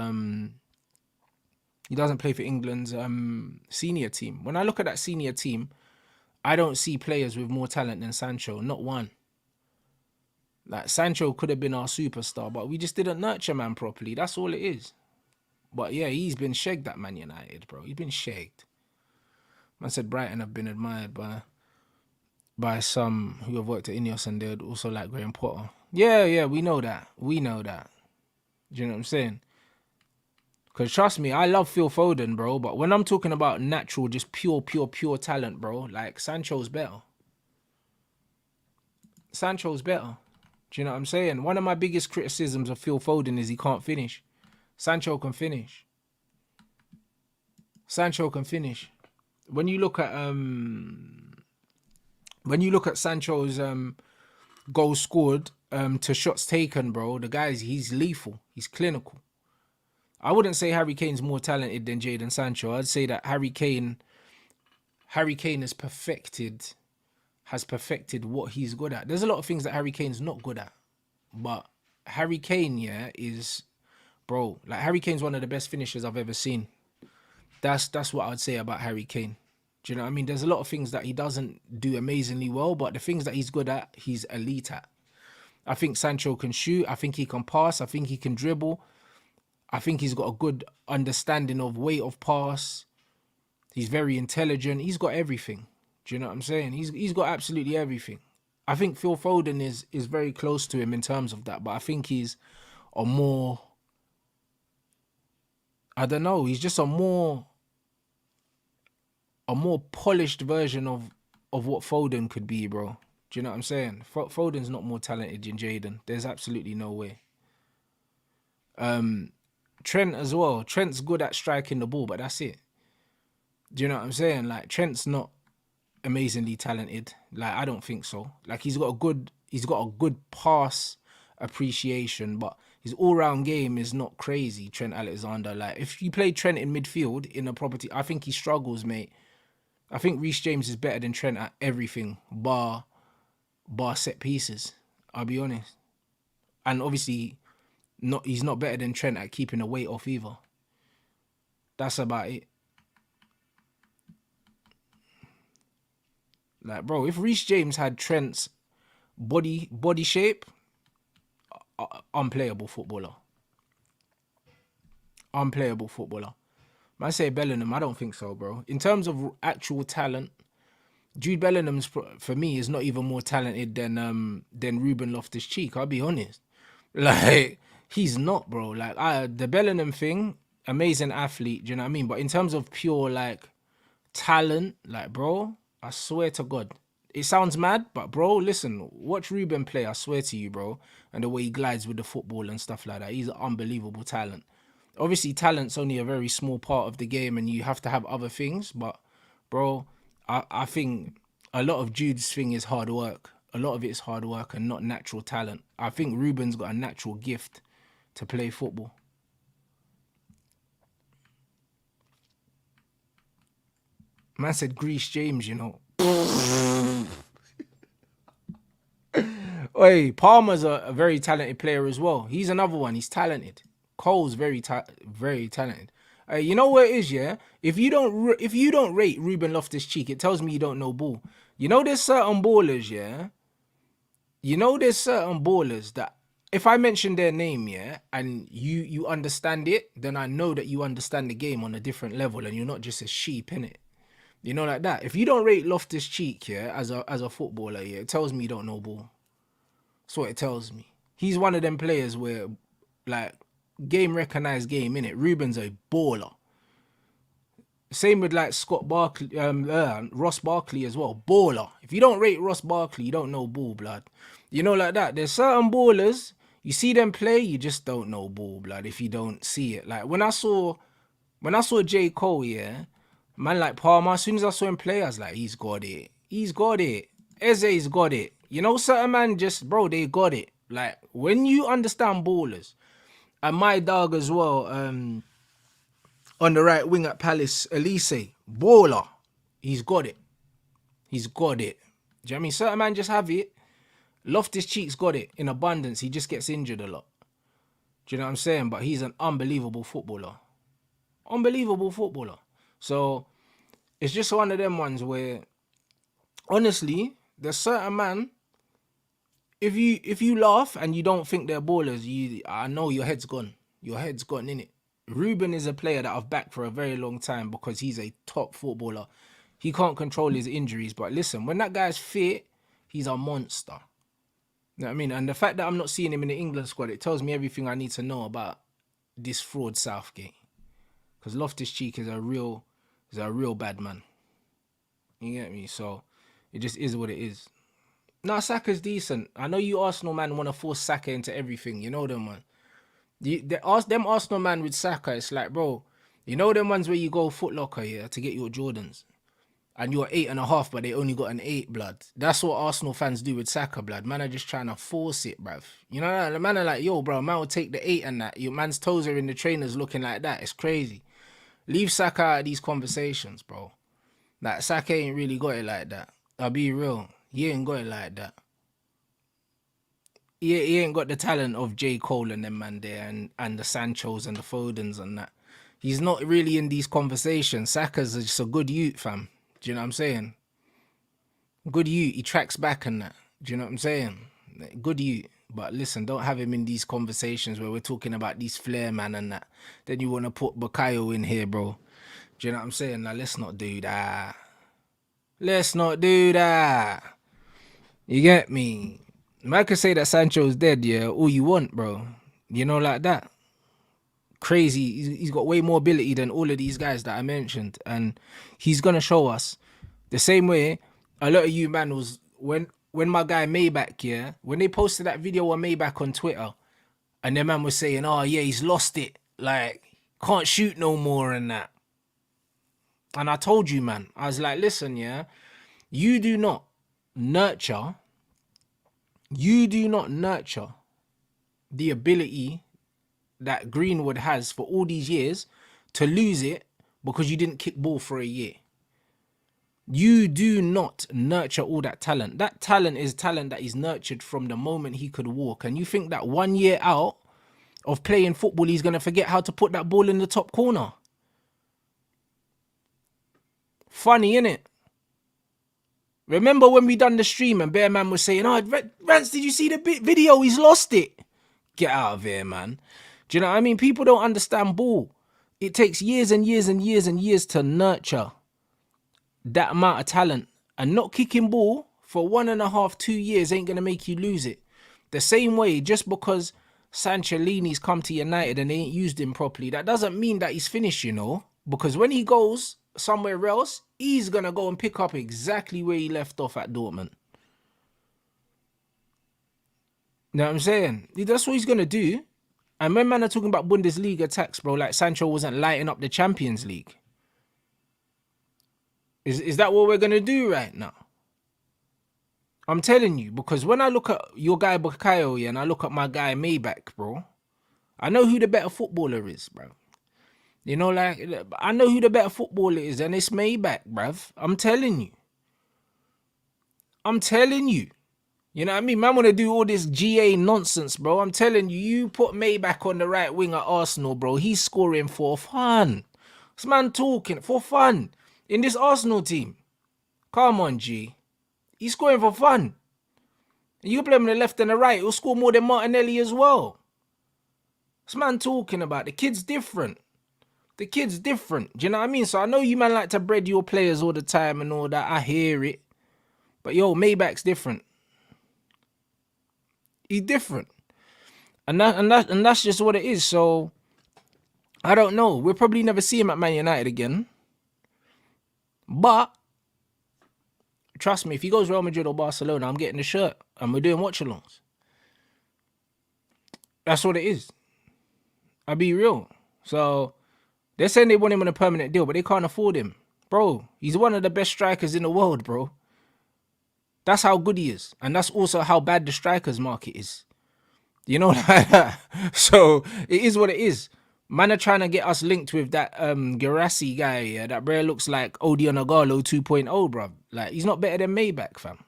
senior team. When I look at that senior team, I don't see players with more talent than Sancho, not one. Like, Sancho could have been our superstar, but we just didn't nurture man properly. That's all it is. But yeah, he's been shagged at Man United, bro. He's been shagged. Man said Brighton have been admired by some who have worked at Ineos, and they'd also like Graham Potter. Yeah, we know that. We know that. Do you know what I'm saying? Because trust me, I love Phil Foden, bro. But when I'm talking about natural, just pure talent, bro, like, Sancho's better. Sancho's better. Do you know what I'm saying? One of my biggest criticisms of Phil Foden is he can't finish. Sancho can finish. Sancho can finish. When you look at Sancho's goals scored to shots taken, bro, the guy's, he's lethal. He's clinical. I wouldn't say Harry Kane's more talented than Jadon Sancho. I'd say that Harry Kane has perfected what he's good at. There's a lot of things that Harry Kane's not good at, but Harry Kane, yeah, is bro, like Harry Kane's one of the best finishers I've ever seen. That's what I would say about Harry Kane. Do you know what I mean? There's a lot of things that he doesn't do amazingly well, but the things that he's good at, he's elite at. I think Sancho can shoot. I think he can pass. I think he can dribble. I think he's got a good understanding of weight of pass. He's very intelligent. He's got everything. Do you know what I'm saying? He's got absolutely everything. I think Phil Foden is very close to him in terms of that, but I think he's a more, I don't know, he's just a more polished version of what Foden could be, bro. Do you know what I'm saying? Foden's not more talented than Jaden. There's absolutely no way. Trent as well. Trent's good at striking the ball, but that's it. Do you know what I'm saying? Like, Trent's not amazingly talented. Like, I don't think so. Like, he's got a good pass appreciation, but his all-round game is not crazy, Trent Alexander. Like, if you play Trent in midfield in a property, I think he struggles, mate. I think Reece James is better than Trent at everything, bar set pieces. I'll be honest. And obviously, he's not better than Trent at keeping the weight off either. That's about it. Like, bro, if Reece James had Trent's body shape, unplayable footballer. Unplayable footballer. I say Bellingham, I don't think so, bro. In terms of actual talent, Jude Bellingham's, for me, is not even more talented than Ruben Loftus-Cheek, I'll be honest. Like, he's not, bro. Like, the Bellingham thing, amazing athlete, do you know what I mean? But in terms of pure, like, talent, like, bro, I swear to God. It sounds mad, but, bro, listen, watch Ruben play, I swear to you, bro. And the way he glides with the football and stuff like that. He's an unbelievable talent. Obviously, talent's only a very small part of the game and you have to have other things. But, bro, I think a lot of Jude's thing is hard work. A lot of it is hard work and not natural talent. I think Ruben's got a natural gift to play football. Man said Reece James, you know. Hey, Palmer's a very talented player as well. He's another one. He's talented. Cole's very talented. You know what it is, yeah? If you don't rate Ruben Loftus-Cheek, it tells me you don't know ball. You know there's certain ballers, yeah? You know there's certain ballers that if I mention their name, yeah, and you understand it, then I know that you understand the game on a different level and you're not just a sheep, innit? You know, like that. If you don't rate Loftus-Cheek, yeah, as a footballer, yeah, it tells me you don't know ball. That's what it tells me. He's one of them players where, like, game recognized game, innit? Ruben's a baller. Same with like Scott Barkley, Ross Barkley as well. Baller. If you don't rate Ross Barkley, you don't know ball, blood. You know, like that. There's certain ballers, you see them play, you just don't know ball, blood, if you don't see it. Like when I saw J. Cole, yeah, man, like Palmer, as soon as I saw him play, I was like, he's got it. He's got it. Eze's got it. You know, certain man just, bro, they got it. Like, when you understand ballers, and my dog as well, on the right wing at Palace, Elise, baller. He's got it. He's got it. Do you know what I mean? Certain man just have it. Loftus-Cheek's got it in abundance. He just gets injured a lot. Do you know what I'm saying? But he's an unbelievable footballer. Unbelievable footballer. So, it's just one of them ones where, honestly, there's certain man, if you laugh and you don't think they're ballers, I know your head's gone. Your head's gone, innit? Ruben is a player that I've backed for a very long time because he's a top footballer. He can't control his injuries, but listen, when that guy's fit, he's a monster. You know what I mean? And the fact that I'm not seeing him in the England squad, it tells me everything I need to know about this fraud Southgate. Because Loftus-Cheek is a real bad man. You get me? So it just is what it is. Nah, Saka's decent. I know you Arsenal man want to force Saka into everything. You know them, man. Them Arsenal man with Saka, it's like, bro, you know them ones where you go Foot Locker here to get your Jordans and you're 8.5, but they only got an 8, blood. That's what Arsenal fans do with Saka, blood. Man are just trying to force it, bruv. You know, the man are like, yo, bro, man will take the 8 and that. Your man's toes are in the trainers looking like that. It's crazy. Leave Saka out of these conversations, bro. Like, Saka ain't really got it like that. I'll be real. He ain't got it like that. he ain't got the talent of J. Cole and them man there, and the Sanchos and the Fodens and that. He's not really in these conversations. Saka's just a good youth, fam. Do you know what I'm saying? Good youth. He tracks back and that. Do you know what I'm saying? Good youth. But listen, don't have him in these conversations where we're talking about these flair man and that. Then you want to put Bukayo in here, bro. Do you know what I'm saying? Now, let's not do that. Let's not do that. You get me? I could say that Sancho's dead, yeah, all you want, bro. You know, like that. Crazy. He's got way more ability than all of these guys that I mentioned. And he's going to show us the same way a lot of you man was when my guy Maybach, yeah, when they posted that video on Maybach on Twitter and their man was saying, oh, yeah, he's lost it. Like, can't shoot no more and that. And I told you, man, I was like, listen, yeah, you do not nurture the ability that Greenwood has for all these years to lose it because you didn't kick ball for a year. You do not nurture all that talent. That talent is talent that is nurtured from the moment he could walk. And you think that 1 year out of playing football, he's going to forget how to put that ball in the top corner? Funny, innit? Remember when we done the stream and Bear Man was saying, oh, Rants, did you see the video? He's lost it. Get out of here, man. Do you know what I mean? People don't understand ball. It takes years and years and years and years to nurture that amount of talent. And not kicking ball for 1.5, 2 years ain't going to make you lose it. The same way, just because Sanchellini's come to United and they ain't used him properly, that doesn't mean that he's finished, you know? Because when he goes somewhere else, he's going to go and pick up exactly where he left off at Dortmund. You know what I'm saying? That's what he's going to do. And when man are talking about Bundesliga attacks, bro, like Sancho wasn't lighting up the Champions League. Is that what we're going to do right now? I'm telling you, because when I look at your guy Bukayo, yeah, and I look at my guy Maybach, bro, I know who the better footballer is, bro. You know, like, I know who the better footballer is, and it's Maybach, bruv. I'm telling you. You know what I mean? Man want to do all this GA nonsense, bro. I'm telling you, you put Maybach on the right wing at Arsenal, bro. He's scoring for fun. This man talking for fun in this Arsenal team. Come on, G. He's scoring for fun. And you play him on the left and the right, he'll score more than Martinelli as well. This man talking about the kid's different. The kid's different. Do you know what I mean? So I know you man like to bread your players all the time and all that. I hear it. But yo, Maybach's different. He's different. And that's just what it is. So I don't know. We'll probably never see him at Man United again. But trust me, if he goes Real Madrid or Barcelona, I'm getting the shirt and we're doing watch-alongs. That's what it is. I'll be real. So they're saying they want him on a permanent deal, but they can't afford him. Bro, he's one of the best strikers in the world, bro. That's how good he is. And that's also how bad the strikers market is. You know, like that. So it is what it is. Man are trying to get us linked with that Gerassi guy, yeah, that bro looks like Odion Agalo 2.0, bro. Like, he's not better than Maybach, fam.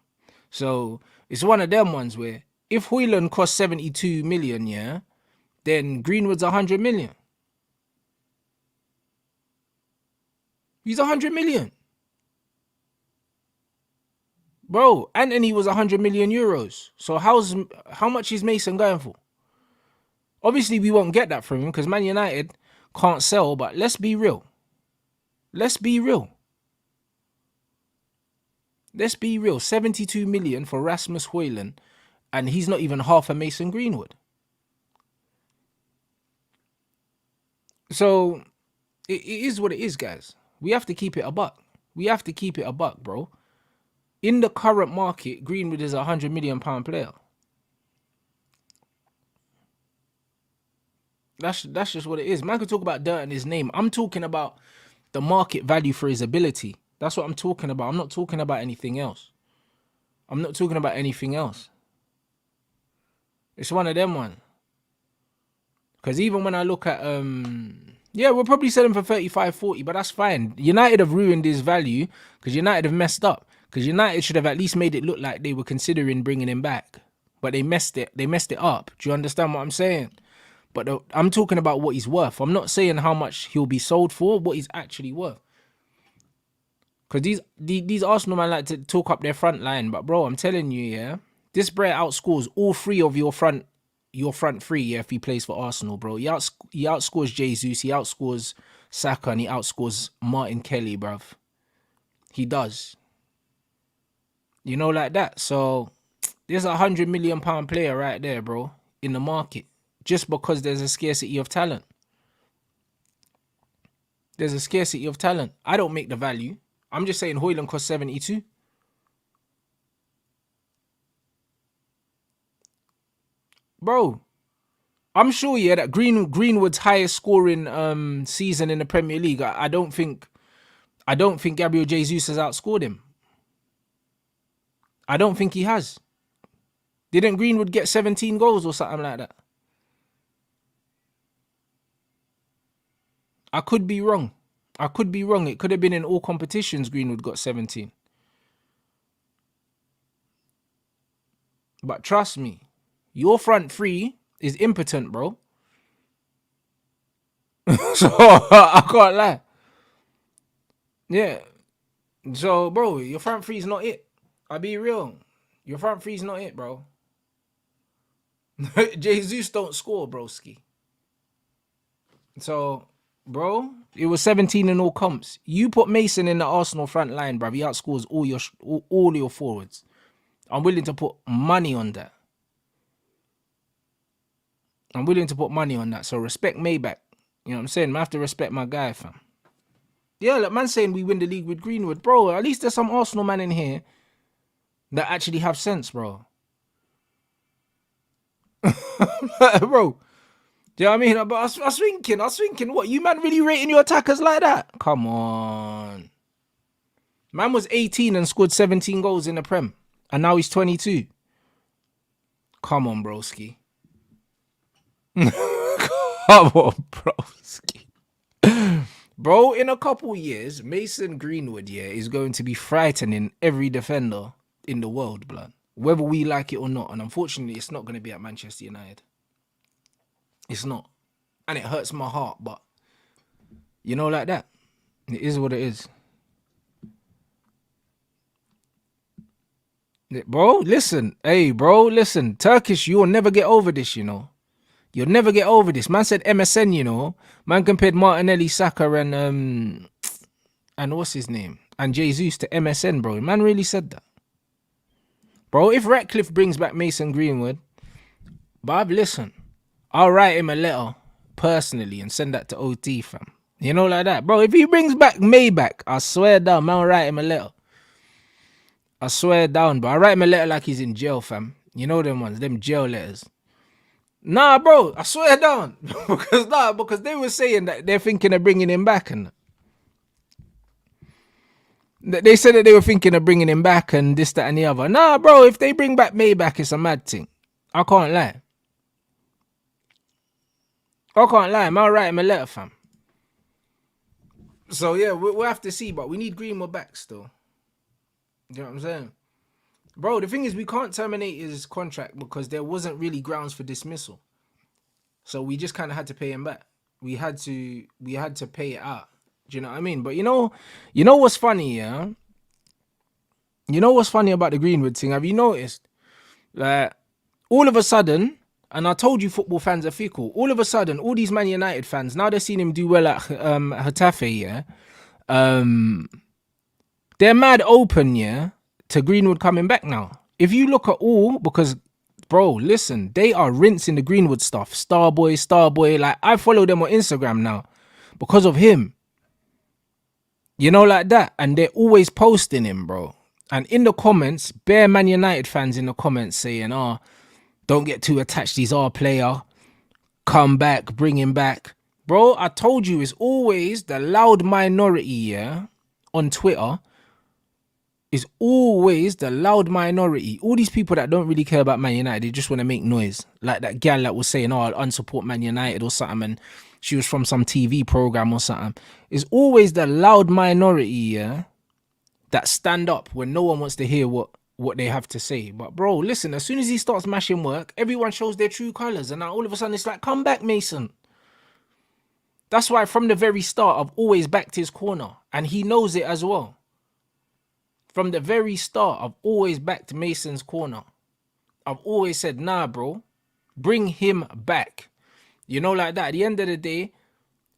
So it's one of them ones where if Højlund costs 72 million, yeah, then Greenwood's 100 million. He's 100 million. Bro, Anthony was 100 million euros. So how much is Mason going for? Obviously, we won't get that from him because Man United can't sell, but let's be real. Let's be real. 72 million for Rasmus Højlund, and he's not even half a Mason Greenwood. So it is what it is, guys. We have to keep it a buck. Bro. In the current market, Greenwood is a £100 million player. That's just what it is. Man could talk about dirt in his name. I'm talking about the market value for his ability. That's what I'm talking about. I'm not talking about anything else. It's one of them one. Because even when I look at yeah, we'll probably sell him for 35, 40, but that's fine. United have ruined his value because United have messed up. Because United should have at least made it look like they were considering bringing him back. but they messed it up. Do you understand what I'm saying? But I'm talking about what he's worth. I'm not saying how much he'll be sold for, what he's actually worth. Because these Arsenal man like to talk up their front line, but bro, I'm telling you, yeah, this Brett outscores all three of your front three, yeah, if he plays for Arsenal, bro. He outscores Jesus, he outscores Saka, and he outscores Martin Kelly, bruv. He does. You know, like that. So there's £100 million player right there, bro, in the market. Just because there's a scarcity of talent. There's a scarcity of talent. I don't make the value. I'm just saying Højlund cost 72. Bro, I'm sure, yeah, that Greenwood's highest scoring season in the Premier League, I don't think Gabriel Jesus has outscored him. I don't think he has. Didn't Greenwood get 17 goals or something like that? I could be wrong. It could have been in all competitions Greenwood got 17. But trust me, your front three is impotent, bro. So I can't lie. Yeah. So, bro, your front three is not it. I'll be real. Your front three is not it, bro. Jesus don't score, broski. So, bro, it was 17 in all comps. You put Mason in the Arsenal front line, bruv. He outscores all your forwards. I'm willing to put money on that. So respect Maybach. You know what I'm saying? I have to respect my guy, fam. Yeah, look, man saying we win the league with Greenwood. Bro, at least there's some Arsenal man in here that actually have sense, bro. Bro. Do you know what I mean? But I was thinking, what, you man really rating your attackers like that? Come on. Man was 18 and scored 17 goals in the Prem. And now he's 22. Come on, broski. Come on, broski. Bro, in a couple years, Mason Greenwood, yeah, is going to be frightening every defender in the world, blood. Whether we like it or not. And unfortunately, it's not going to be at Manchester United. It's not. And it hurts my heart, but you know, like that. It is what it is. Bro, listen. Hey, bro, listen. Turkish, you'll never get over this, you know. You'll never get over this. Man said MSN, you know. Man compared Martinelli, Saka, and what's his name? And Jesus to MSN, bro. Man really said that. Bro, if Ratcliffe brings back Mason Greenwood, Bob, listen. I'll write him a letter personally and send that to OT, fam. You know, like that. Bro, if he brings back Maybach, I swear down, man, I'll write him a letter. I swear down, but I write him a letter like he's in jail, fam. You know them ones, them jail letters. Nah, bro, I swear down. because they were saying that they're thinking of bringing him back. And they said that they were thinking of bringing him back and this, that, and the other. Nah, bro, if they bring back Maybach, it's a mad thing. I can't lie. Man, I'll write him a letter, fam. So, yeah, we'll have to see, but we need Greenwood back still. You know what I'm saying? Bro, the thing is, we can't terminate his contract because there wasn't really grounds for dismissal. So we just kind of had to pay him back. We had to pay it out. Do you know what I mean? But you know what's funny, yeah? You know what's funny about the Greenwood thing? Have you noticed? Like, all of a sudden, and I told you football fans are fickle, all of a sudden, all these Man United fans, now they're seeing him do well at Getafe, yeah? They're mad open, yeah, to Greenwood coming back now. If you look at all, because, bro, listen, they are rinsing the Greenwood stuff. Starboy, like, I follow them on Instagram now because of him. You know, like that. And they're always posting him, bro. And in the comments, bare Man United fans in the comments saying, don't get too attached, he's our player. Come back, bring him back. Bro, I told you, it's always the loud minority, yeah, on Twitter. Is always the loud minority. All these people that don't really care about Man United, they just want to make noise. Like that gal that was saying, I'll unsupport Man United or something, and she was from some TV program or something. It's always the loud minority, yeah, that stand up when no one wants to hear what what they have to say. But bro, listen, as soon as he starts mashing work, everyone shows their true colours, and now all of a sudden it's like, come back, Mason. That's why from the very start I've always backed his corner, and he knows it as well. From the very start I've always backed Mason's corner. I've always said, nah, bro, bring him back. You know, like that. At the end of the day,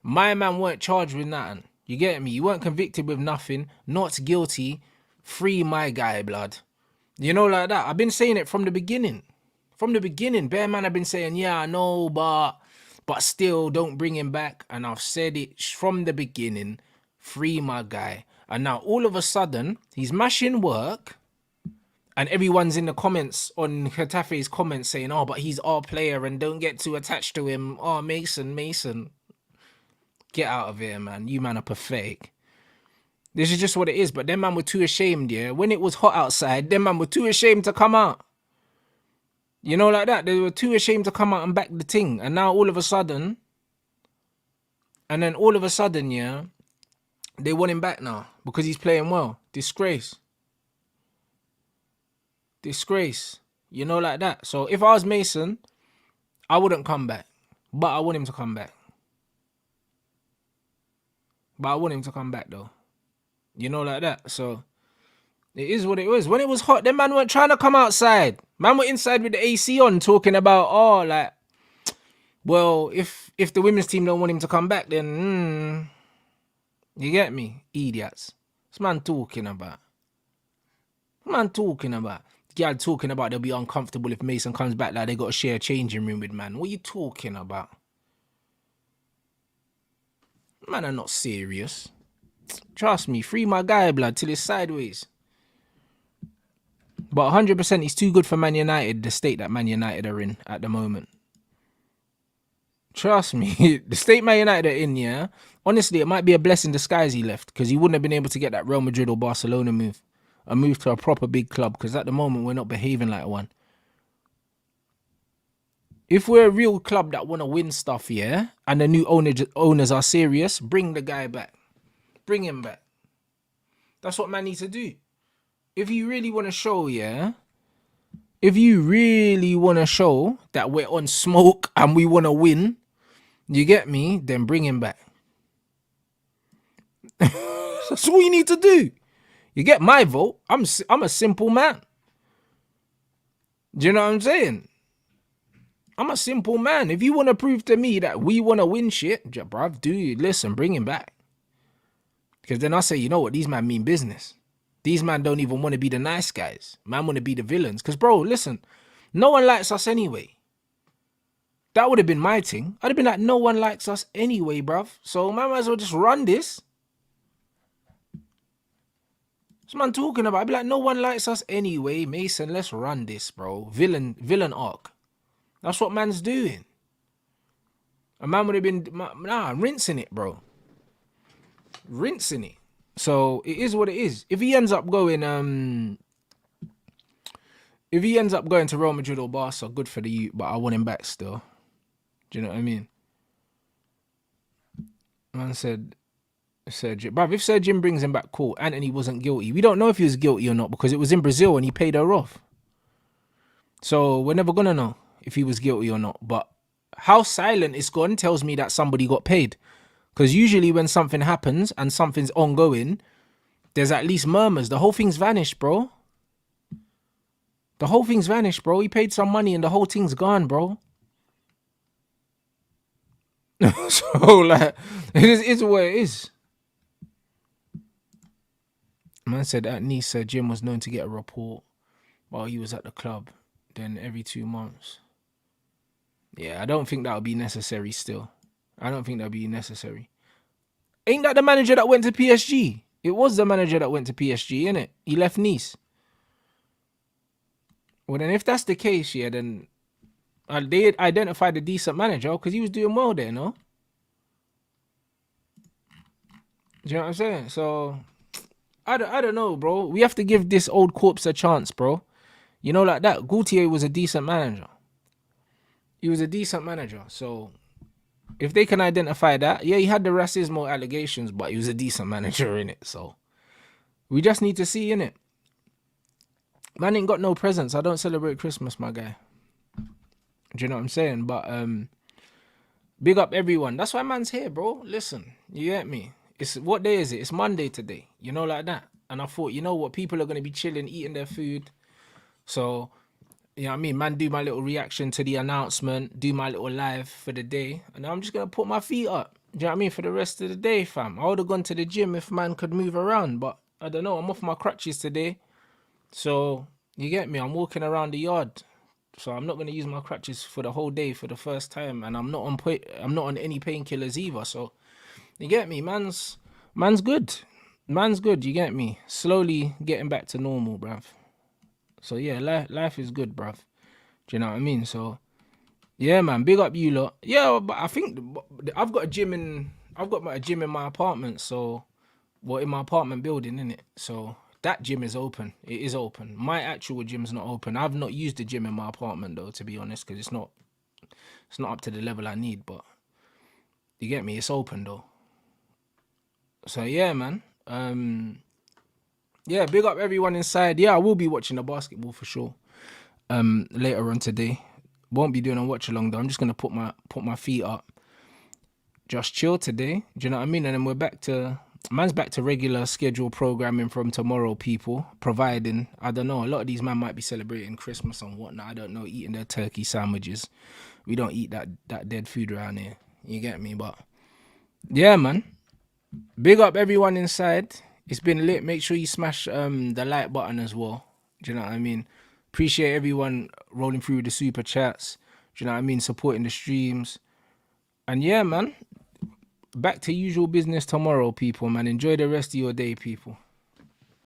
my man weren't charged with nothing. You get me? You weren't convicted with nothing. Not guilty. Free my guy, blood. You know, like that. I've been saying it from the beginning. From the beginning, Bear Man, I've been saying, yeah, I know, but still, don't bring him back. And I've said it from the beginning. Free my guy. And now, all of a sudden, he's mashing work. And everyone's in the comments, on Getafe's comments, saying, oh, but he's our player and don't get too attached to him. Oh, Mason. Get out of here, man. You man are pathetic. This is just what it is. But them man were too ashamed, yeah? When it was hot outside, them man were too ashamed to come out. You know, like that. They were too ashamed to come out and back the thing. And now all of a sudden, yeah, they want him back now because he's playing well. Disgrace. You know, like that. So if I was Mason, I wouldn't come back. But I want him to come back. Though. You know, like that. So it is what it was. When it was hot, them man weren't trying to come outside. Man were inside with the AC on, talking about, oh, like, well, if the women's team don't want him to come back, then you get me? Idiots. What's man talking about? Girl talking about they'll be uncomfortable if Mason comes back, like they got to share a changing room with man. What are you talking about? Man are not serious. Trust me, free my guy, blood, till it's sideways. But 100% he's too good for Man United, the state that Man United are in at the moment. Trust me, the state Man United are in, yeah. Honestly, it might be a blessing in disguise he left, because he wouldn't have been able to get that Real Madrid or Barcelona move. A move to a proper big club, because at the moment we're not behaving like one. If we're a real club that want to win stuff, yeah, and the new owners are serious, bring the guy back. Bring him back. That's what man needs to do. If you really want to show, yeah, if you really want to show that we're on smoke and we want to win, you get me, then bring him back. That's all you need to do. You get my vote. I'm a simple man. Do you know what I'm saying? I'm a simple man. If you want to prove to me that we want to win shit, bruv, listen, bring him back. Because then I say, you know what, these man mean business. These man don't even want to be the nice guys. Man want to be the villains. Because, bro, listen, no one likes us anyway. That would have been my thing. I'd have been like, no one likes us anyway, bruv. So man might as well just run this. What's man talking about? I'd be like, no one likes us anyway. Mason, let's run this, bro. Villain arc. That's what man's doing. A man would have been, rinsing it, bro. Rinsing it. So it is what it is. If he ends up going to Real Madrid or Barca, good for the youth, but I want him back still. Do you know what I mean? Man said, bruv, if Sir Jim brings him back, cool. Anthony wasn't guilty. We don't know if he was guilty or not because it was in Brazil and he paid her off. So we're never gonna know if he was guilty or not. But how silent it's gone tells me that somebody got paid. Because usually when something happens and something's ongoing, there's at least murmurs. The whole thing's vanished, bro. He paid some money and the whole thing's gone, bro. So, like, it's what it is. Man said at Nice, Jim was known to get a report while he was at the club. Then every 2 months. Yeah, I don't think that would be necessary still. Ain't that the manager that went to PSG? It was the manager that went to PSG, innit? He left Nice. Well, then if that's the case, yeah, then they identified a decent manager because he was doing well there, no? Do you know what I'm saying? So, I don't know, bro. We have to give this old corpse a chance, bro. You know, like that. Gaultier was a decent manager. So if they can identify that, yeah, he had the racism allegations, but he was a decent manager in it. So we just need to see, innit? Man ain't got no presents. I don't celebrate Christmas, my guy. Do you know what I'm saying? But big up everyone. That's why man's here, bro. Listen, you get me? It's what day is it? It's Monday today. You know, like that. And I thought, you know what? People are gonna be chilling, eating their food. So, you know what I mean? Man, do my little reaction to the announcement, do my little live for the day, and I'm just gonna put my feet up. Do you know what I mean? For the rest of the day, fam. I would have gone to the gym if man could move around, but I don't know. I'm off my crutches today. So you get me? I'm walking around the yard. So I'm not gonna use my crutches for the whole day for the first time, and I'm not on any painkillers either. So you get me? Man's good. Man's good. You get me? Slowly getting back to normal, bruv. So yeah, life is good, bruv. Do you know what I mean? So yeah, man. Big up you lot. Yeah, but I think I've got a gym in my apartment. So well, in my apartment building, innit? So that gym is open. It is open. My actual gym's not open. I've not used the gym in my apartment though, to be honest, because it's not up to the level I need. But you get me? It's open though. So yeah, man. Yeah, big up everyone inside. Yeah, I will be watching the basketball for sure. Later on today. Won't be doing a watch along though. I'm just gonna put my feet up. Just chill today. Do you know what I mean? And then man's back to regular schedule programming from tomorrow, people. Providing, I don't know, a lot of these man might be celebrating Christmas and whatnot. I don't know, eating their turkey sandwiches. We don't eat that dead food around here. You get me? But yeah, man. Big up everyone inside. It's been lit. Make sure you smash the like button as well. Do you know what I mean? Appreciate everyone rolling through the super chats. Do you know what I mean? Supporting the streams. And yeah, man. Back to usual business tomorrow, people, man. Enjoy the rest of your day, people.